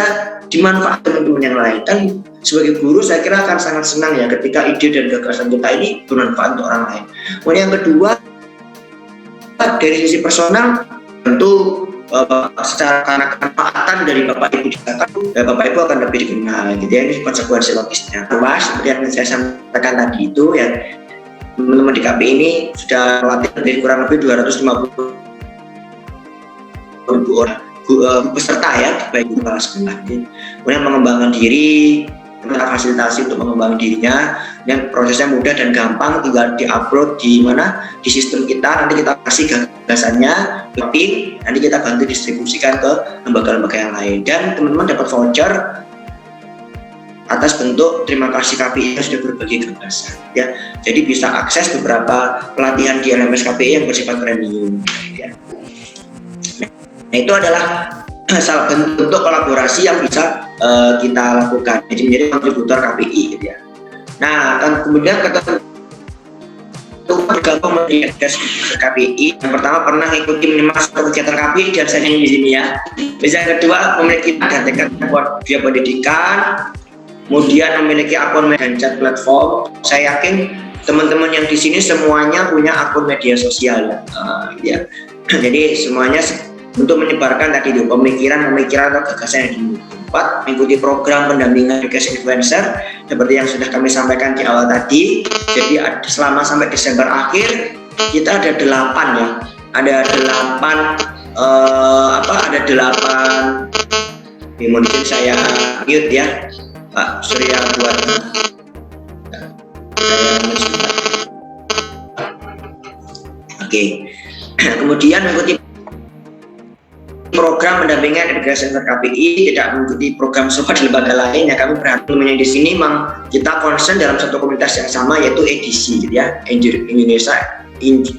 dimanfaatkan teman-teman yang lain. Dan sebagai guru saya kira akan sangat senang ya ketika ide dan gagasan kita ini bermanfaat untuk orang lain. Kemudian yang kedua, dari sisi personal tentu secara karena kemanfaatan dari Bapak Ibu dikatakan, Bapak Ibu akan lebih dikenal gitu ya. Ini konsekuensi logisnya luas seperti yang saya sampaikan tadi itu ya. Teman-teman di KPI ini sudah latihan dari kurang lebih 250 orang peserta ya, baik di kepala sekolah. Kemudian mengembangkan diri, kita fasilitasi untuk mengembangkan dirinya, dan prosesnya mudah dan gampang, tinggal diupload di mana di sistem kita, nanti kita kasih gagasannya, tapi nanti kita bantu distribusikan ke lembaga-lembaga yang lain, dan teman-teman dapat voucher atas bentuk terima kasih KPI yang sudah berbagi gagasan ya. Jadi bisa akses beberapa pelatihan di LMS KPI yang bersifat premium ya. Nah itu adalah salah bentuk kolaborasi yang bisa kita lakukan, jadi menjadi kontributor KPI gitu ya. Nah kemudian bergabung menjadi KPI. Yang pertama pernah mengikuti minimal satu kegiatan KPI dan saya di sini ya. Yang kedua memiliki tekad buat dia pendidikan, kemudian memiliki akun media dan chat platform. Saya yakin teman-teman yang di sini semuanya punya akun media sosial ya. Jadi semuanya untuk menyebarkan tadi itu pemikiran atau gagasan yang dimiliki. 4. Mengikuti program pendampingan education influencer seperti yang sudah kami sampaikan di awal tadi. Jadi selama sampai Desember akhir kita ada 8 ya. Ada 8 mungkin saya mute ya Pak Surya buat Oke. Kemudian mengikuti program pendampingan education KPI, tidak mengikuti program serupa di lembaga lain ya. Kami berharap teman-teman di sini memang kita concern dalam satu komunitas yang sama, yaitu EDC gitu ya, Indonesia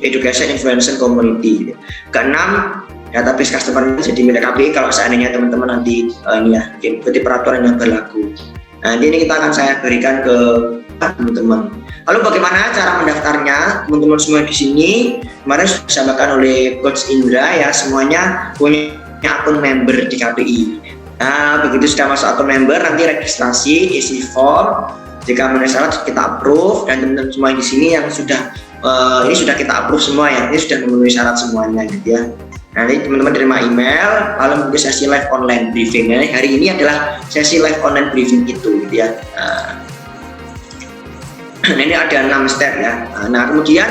Education Influencer Community gitu. Ke-6, database customer jadi milik KPI kalau seandainya teman-teman nanti ikuti peraturan yang berlaku. Nah ini kita akan saya berikan ke teman-teman. Lalu bagaimana cara mendaftarnya? Teman-teman semua di sini kemarin sudah disampaikan oleh Coach Indra ya, semuanya punya akun member di KPI. Nah begitu sudah masuk akun member, nanti registrasi, isi form, jika memenuhi syarat kita approve, dan teman-teman semua di sini yang sudah ini sudah kita approve semua ya, ini sudah memenuhi syarat semuanya gitu ya. Nanti teman-teman terima email, lalu mungkin sesi live online briefing. Nah, hari ini adalah sesi live online briefing itu gitu ya. Nah ini ada 6 step ya. Nah kemudian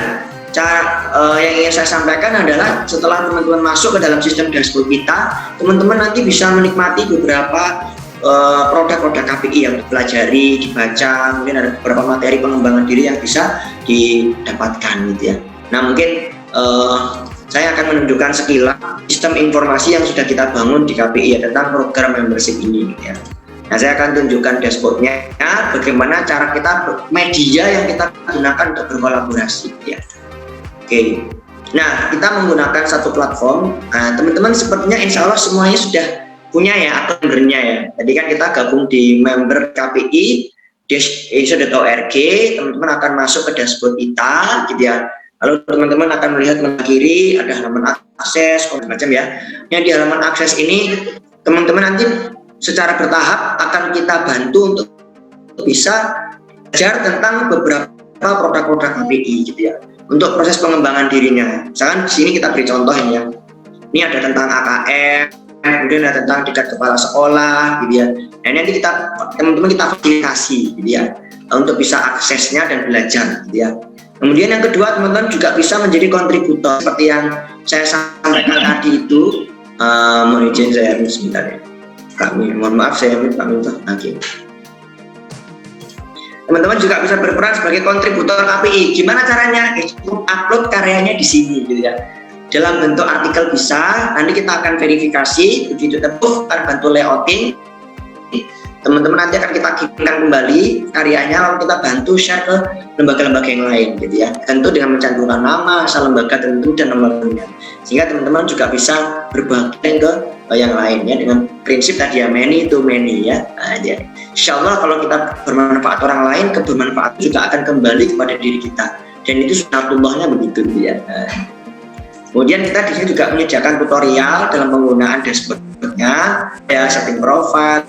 cara yang ingin saya sampaikan adalah setelah teman-teman masuk ke dalam sistem dashboard kita, teman-teman nanti bisa menikmati beberapa produk-produk KPI yang dipelajari, dibaca, mungkin ada beberapa materi pengembangan diri yang bisa didapatkan gitu ya. Nah mungkin saya akan menunjukkan sekilas sistem informasi yang sudah kita bangun di KPI ya, tentang program membership ini gitu ya. Nah saya akan tunjukkan dashboardnya, bagaimana cara kita, media yang kita gunakan untuk berkolaborasi ya. Oke. Nah, kita menggunakan satu platform. Nah, teman-teman sepertinya insya Allah semuanya sudah punya ya akunnya ya. Jadi kan kita gabung di member KPI dash.org, teman-teman akan masuk ke dashboard kita gitu ya. Lalu teman-teman akan melihat ke kiri ada halaman akses macam ya. Yang di halaman akses ini teman-teman nanti secara bertahap akan kita bantu untuk bisa belajar tentang beberapa produk-produk KPI gitu ya. Untuk proses pengembangan dirinya. Misalkan di sini kita beri contoh ini ya. Ini ada tentang AKM, kemudian ada tentang tingkat kepala sekolah gitu ya. Nah, nanti teman-teman kita fasilitasi gitu ya untuk bisa aksesnya dan belajar gitu ya. Kemudian yang kedua, teman-teman juga bisa menjadi kontributor seperti yang saya sampaikan tadi itu. Mohon izin saya sebentar ya. Mohon maaf saya minta lagi. Teman-teman juga bisa berperan sebagai kontributor KPI. Gimana caranya? Upload karyanya di sini gitu ya. Dalam bentuk artikel bisa, nanti kita akan verifikasi, begitu tentu akan bantu layouting. Teman-teman nanti akan kita kirimkan kembali karyanya, lalu kita bantu share ke lembaga-lembaga yang lain gitu ya. Tentu dengan mencantumkan nama, asal lembaga tentu dan nomornya. Sehingga teman-teman juga bisa berbagi ke yang lainnya dengan prinsip tadi ya, many to many ya. Nah, ya. Insya Allah kalau kita bermanfaat orang lain, kebermanfaatan juga akan kembali kepada diri kita. Dan itu sunatullahnya begitu ya. Nah. Kemudian kita di sini juga menyediakan tutorial dalam penggunaan dashboardnya, ya setting profile,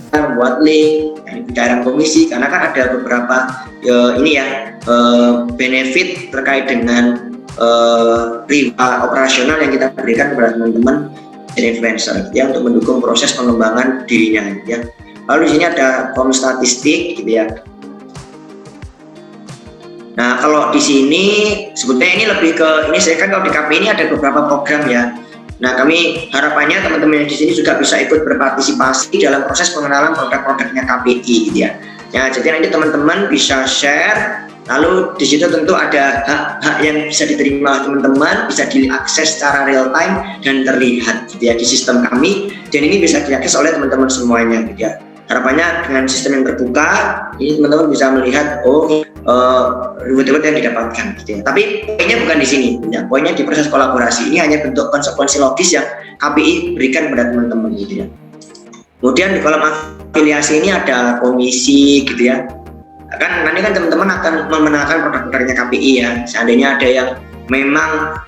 buat link, pencairan komisi, karena kan ada beberapa benefit terkait dengan reward operasional yang kita berikan kepada teman-teman influencer ya untuk mendukung proses pengembangan dirinya ya. Lalu di sini ada form statistik gitu ya. Nah, kalau di sini sebetulnya ini lebih ke ini, saya kan kalau di KPI ini ada beberapa program ya. Nah, kami harapannya teman-teman yang di sini juga bisa ikut berpartisipasi dalam proses pengenalan produk-produknya KPI gitu ya. Ya, jadi nanti teman-teman bisa share, lalu di situ tentu ada hak-hak yang bisa diterima teman-teman, bisa diakses secara real time dan terlihat gitu ya di sistem kami, dan ini bisa diakses oleh teman-teman semuanya gitu ya. Harapannya dengan sistem yang terbuka, ini teman-teman bisa melihat reward-reward yang didapatkan gitu ya. Tapi poinnya bukan di sini, ya. Poinnya di proses kolaborasi ini hanya bentuk konsekuensi logis yang KPI berikan kepada teman-teman gitu ya. Kemudian di kolom afiliasi ini ada komisi gitu ya. Kan nanti kan teman-teman akan memenangkan produk-produknya KPI ya. Seandainya ada yang memang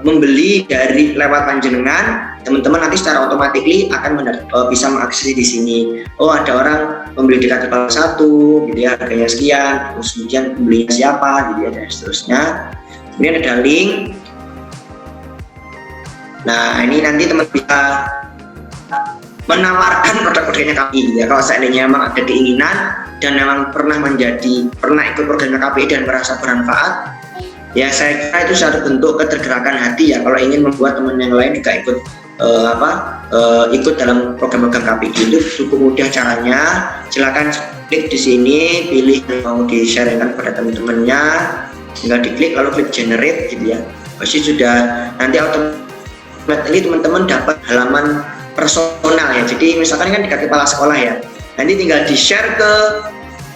membeli dari lewat panjenengan, teman-teman nanti secara otomatis akan bisa mengakses di sini. Oh, ada orang membeli di kata satu, gitu ya, harganya sekian, terus kemudian pembelinya siapa, gitu ya, dan seterusnya. Kemudian ada link. Nah, ini nanti teman bisa menawarkan produk-produknya KPI ya. Kalau seandainya memang ada keinginan dan memang pernah ikut programnya KPI dan merasa bermanfaat, ya saya kira itu satu bentuk ketergerakan hati ya, kalau ingin membuat teman yang lain juga ikut dalam program-program KPI. Itu cukup mudah caranya. Silakan klik di sini, pilih yang mau di-sharekan kepada teman-temannya, tinggal diklik lalu klik generate gitu ya. Pasti sudah nanti otomatis teman-teman dapat halaman personal ya. Jadi misalkan kan di kepala sekolah ya, nanti tinggal di-share ke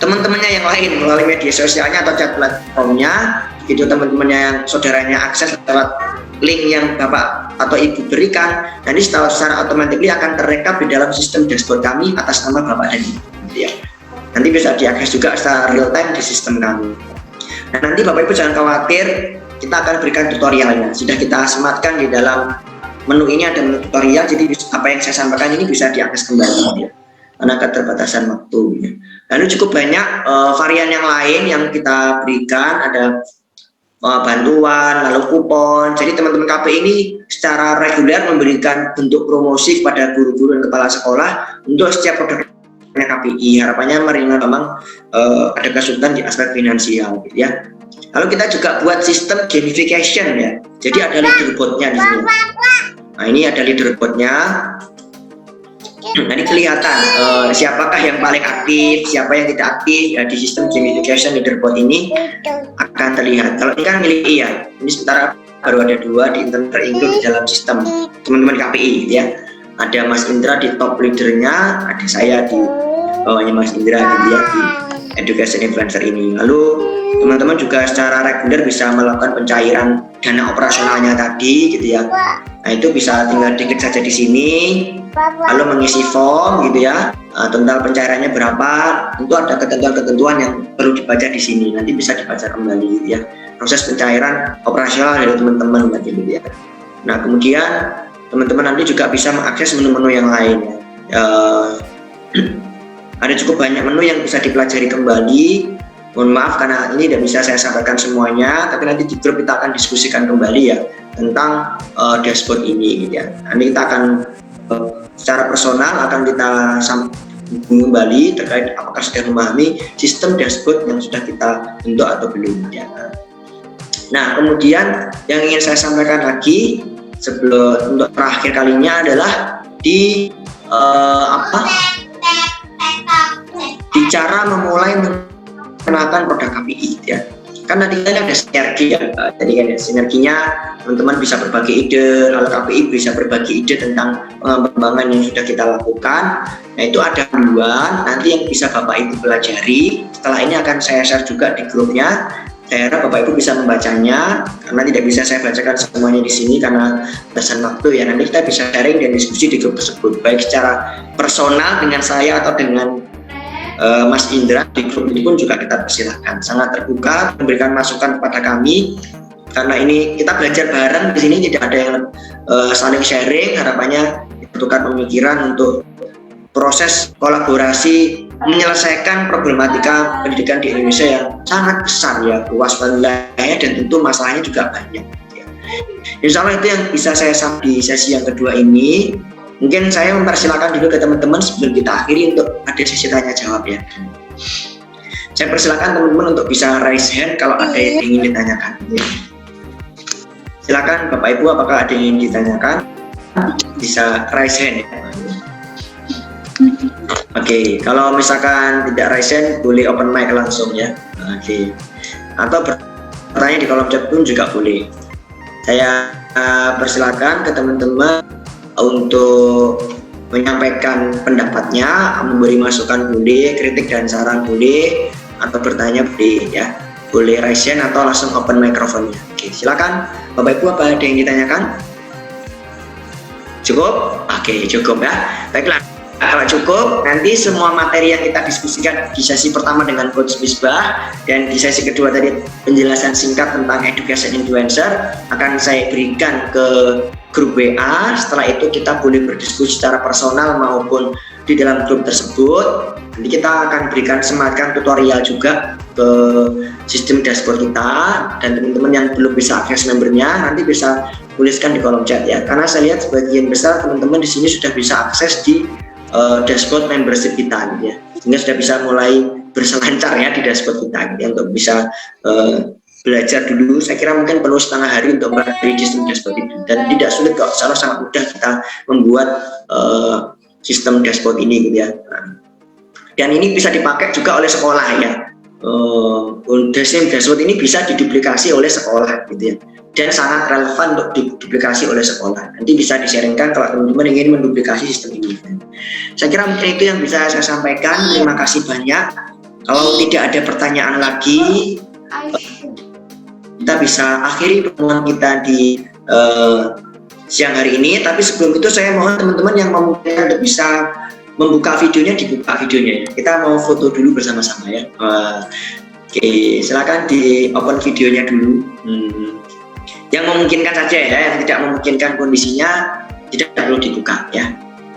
teman-temannya yang lain melalui media sosialnya atau chat platformnya. Itu teman-temannya yang saudaranya akses lewat link yang Bapak atau Ibu berikan, nanti secara otomatis akan terekam di dalam sistem dashboard kami atas nama Bapak dan Ibu ya. Nanti bisa diakses juga secara real time di sistem kami. Nah, nanti Bapak Ibu jangan khawatir, kita akan berikan tutorialnya. Sudah kita sematkan di dalam menu ini, ada menu tutorial, jadi apa yang saya sampaikan ini bisa diakses kembali ya, karena keterbatasan waktu ya. Lalu cukup banyak varian yang lain yang kita berikan, ada bantuan, lalu kupon. Jadi teman-teman KPI ini secara reguler memberikan bentuk promosi kepada guru-guru dan kepala sekolah untuk setiap produknya KPI. Harapannya meringan memang ada kesulitan di aspek finansial gitu ya. Lalu kita juga buat sistem gamification ya. Jadi ada leaderboardnya di sini. Nah, ini ada leaderboardnya. Nanti kelihatan siapakah yang paling aktif, siapa yang tidak aktif ya, di sistem gamification leaderboard ini akan terlihat. Kalau ini kan milik ya, ini sementara baru ada 2 di internet terinclude di dalam sistem teman-teman KPI ya. Ada Mas Indra di top leadernya, ada saya di bawahnya Mas Indra gitu ya, di education influencer ini. Lalu teman-teman juga secara reguler bisa melakukan pencairan dana operasionalnya tadi gitu ya. Nah itu bisa tinggal diklik saja di sini, lalu mengisi form gitu ya, tentang pencairannya berapa. Tentu ada ketentuan-ketentuan yang perlu dibaca di sini, nanti bisa dibaca kembali gitu ya. Proses pencairan operasional dari teman-teman gitu ya. Nah kemudian teman-teman nanti juga bisa mengakses menu-menu yang lain ya. Ada cukup banyak menu yang bisa dipelajari kembali. Mohon maaf karena ini tidak bisa saya sampaikan semuanya, tapi nanti di grup kita akan diskusikan kembali ya tentang dashboard ini gitu ya. Nanti kita akan secara personal akan kita kembali terkait apakah sudah memahami sistem dashboard yang sudah kita bentuk atau belum ya. Nah kemudian yang ingin saya sampaikan lagi sebelum untuk terakhir kalinya adalah di di cara memulai mengenalkan produk KPI ya. Kan nanti kan ada sinergi ya, tadi kan ya, sinerginya teman-teman bisa berbagi ide, lalu KPI bisa berbagi ide tentang pengembangan yang sudah kita lakukan. Nah itu ada dua, nanti yang bisa Bapak Ibu pelajari. Setelah ini akan saya share juga di grupnya. Saya harap Bapak Ibu bisa membacanya, karena tidak bisa saya bacakan semuanya di sini karena batasan waktu ya. Nanti kita bisa sharing dan diskusi di grup tersebut, baik secara personal dengan saya atau dengan Mas Indra. Di grup ini pun juga kita persilahkan, sangat terbuka memberikan masukan kepada kami, karena ini kita belajar bareng di sini, tidak ada yang saling sharing. Harapannya dibutuhkan pemikiran untuk proses kolaborasi menyelesaikan problematika pendidikan di Indonesia yang sangat besar ya, luas wilayahnya dan tentu masalahnya juga banyak ya. Insya Allah itu yang bisa saya sampaikan di sesi yang kedua ini. Mungkin saya mempersilakan dulu ke teman-teman sebelum kita akhiri untuk ada sesi tanya jawab ya. Saya persilakan teman-teman untuk bisa raise hand kalau ada yang ingin ditanyakan ya. Silakan Bapak Ibu, apakah ada yang ingin ditanyakan? Bisa raise hand ya. Oke, kalau misalkan tidak raise hand boleh open mic langsung ya. Oke. Atau bertanya di kolom chat pun juga boleh. Saya persilakan ke teman-teman untuk menyampaikan pendapatnya, memberi masukan boleh, kritik dan saran boleh, atau bertanya boleh ya. Boleh raise hand atau langsung open microphone-nya. Oke, silakan Bapak Ibu, apa ada yang ditanyakan? Cukup? Oke, cukup ya. Baiklah. Kalau cukup, nanti semua materi yang kita diskusikan di sesi pertama dengan Coach Misbah dan di sesi kedua tadi penjelasan singkat tentang education influencer akan saya berikan ke grup WA. Setelah itu kita boleh berdiskusi secara personal maupun di dalam grup tersebut. Nanti kita akan berikan sematkan tutorial juga ke sistem dashboard kita, dan teman-teman yang belum bisa akses membernya nanti bisa tuliskan di kolom chat ya. Karena saya lihat sebagian besar teman-teman di sini sudah bisa akses di dashboard membership kita gitu ya, sehingga sudah bisa mulai berselancar ya di dashboard kita gitu ya, untuk bisa belajar dulu. Saya kira mungkin perlu setengah hari untuk mempelajari sistem dashboard itu, dan tidak sulit kok, sangat mudah kita membuat sistem dashboard ini gitu ya. Dan ini bisa dipakai juga oleh sekolah ya. Sistem dashboard ini bisa diduplikasi oleh sekolah gitu ya, dan sangat relevan untuk diduplikasi oleh sekolah. Nanti bisa di-sharingkan kalau teman-teman ingin menduplikasi sistem ini. Saya kira mungkin itu yang bisa saya sampaikan. Terima kasih banyak. Kalau tidak ada pertanyaan lagi, kita bisa akhiri pertemuan kita di siang hari ini. Tapi sebelum itu saya mohon teman-teman yang memungkinkan untuk bisa membuka videonya, dibuka videonya. Kita mau foto dulu bersama-sama ya. Oke, silakan di open videonya dulu. Yang memungkinkan saja ya, yang tidak memungkinkan kondisinya tidak perlu dibuka ya.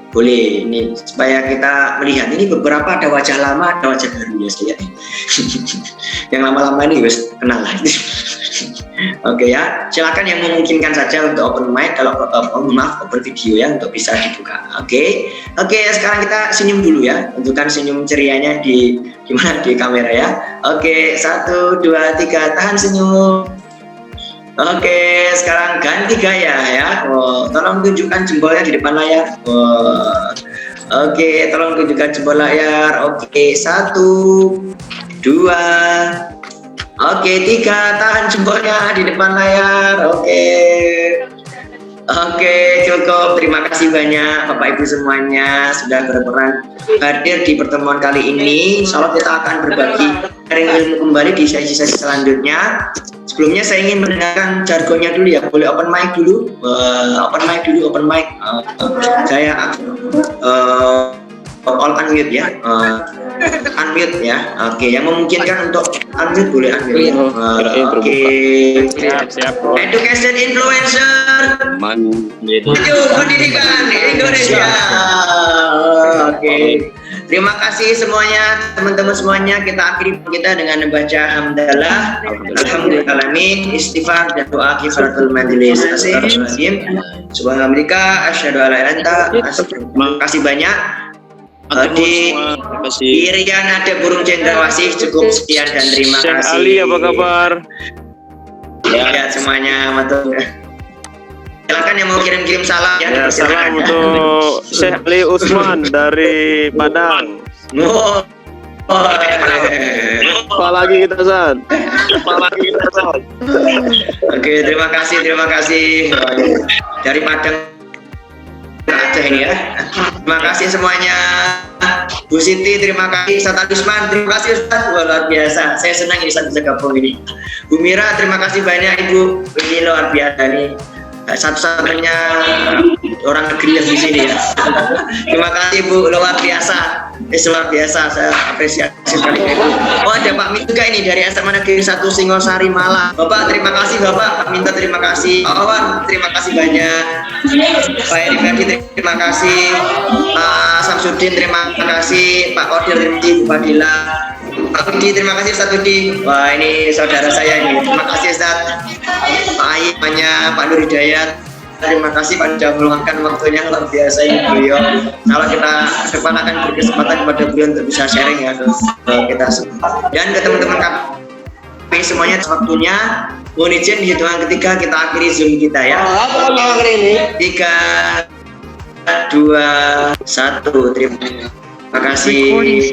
Boleh, ini supaya kita melihat. Ini beberapa ada wajah lama, ada wajah baru ya saya. Yang lama-lama ini wes kenal lah. Oke ya, silakan yang memungkinkan saja untuk open mic, kalau open video ya, untuk bisa dibuka. Oke, sekarang kita senyum dulu ya, tunjukkan senyum cerianya di gimana di kamera ya. Oke, 1, 2, 3, tahan senyum. Oke, sekarang ganti gaya ya. Tolong tunjukkan jempolnya di depan layar. Oke, tolong tunjukkan jempol layar. Oke, 1, 2, oke, 3, tahan jempolnya di depan layar. Oke, cukup. Assalamualaikum. Terima kasih banyak Bapak Ibu semuanya sudah berperan hadir di pertemuan kali ini. Insya Allah kita akan berbagi sharing ilmu kembali di sesi-sesi selanjutnya. Sebelumnya saya ingin mendengarkan jargonnya dulu ya. Boleh open mic dulu? Open mic. Saya all unmute ya. Unmute ya. Oke, yang memungkinkan untuk unmute boleh unmute. Oke. Siap. Education influencer. Maju pendidikan Indonesia. Oke. Terima kasih semuanya, teman-teman semuanya. Kita akhiri kita dengan membaca hamdalah, alhamdulillahalamin, istighfar dan doa kifaratul majelis. Astagfirullahaladzim. Subhanallah, asyhadu an la ilaha illallah. Terima kasih banyak. Di Irian ada burung cendrawasih. Cukup sekian dan terima kasih. Ali, apa kabar? Ya semuanya, matur. Silakan yang mau kirim-kirim salam ya. Salam untuk Syekh Ali Usman dari Padang. Apa lagi kita San? Oke, terima kasih dari Padang Aceh ini ya. Terima kasih semuanya. Bu Siti, terima kasih. Ustaz Usman, terima kasih Ustaz. Luar biasa. Saya senang ini bisa gabung ini. Bu Mira, terima kasih banyak Ibu. Ini luar biasa nih. Satu-satunya orang negeri yang di sini ya. Terima kasih Bu, luar biasa. Luar biasa, saya apresiasi sekali Ibu. Oh, ada Pak Min juga ini dari SMA Negeri 1 Singosari Malang. Bapak, terima kasih Bapak. Pak Minta terima kasih. Pak Awan, terima kasih banyak. Pak Eri, terima kasih. Pak Samsudin, terima kasih. Pak Odil, terima kasih. Pak Dila, Pak Budi, terima kasih Ustaz Budi. Wah, ini saudara saya ini. Terima kasih Ustaz. Pak Ayi, Pak Nur Hidayat. Terima kasih Pak sudah meluangkan waktunya, luar biasa ini beliau. Kalau kita ke depan akan berkesempatan kepada beliau untuk bisa sharing ya kita semua. Dan ke teman-teman kami semuanya waktunya. Mohon izin di hitungan ketiga kita akhiri Zoom kita ya. 3, 2, 1. Terima kasih.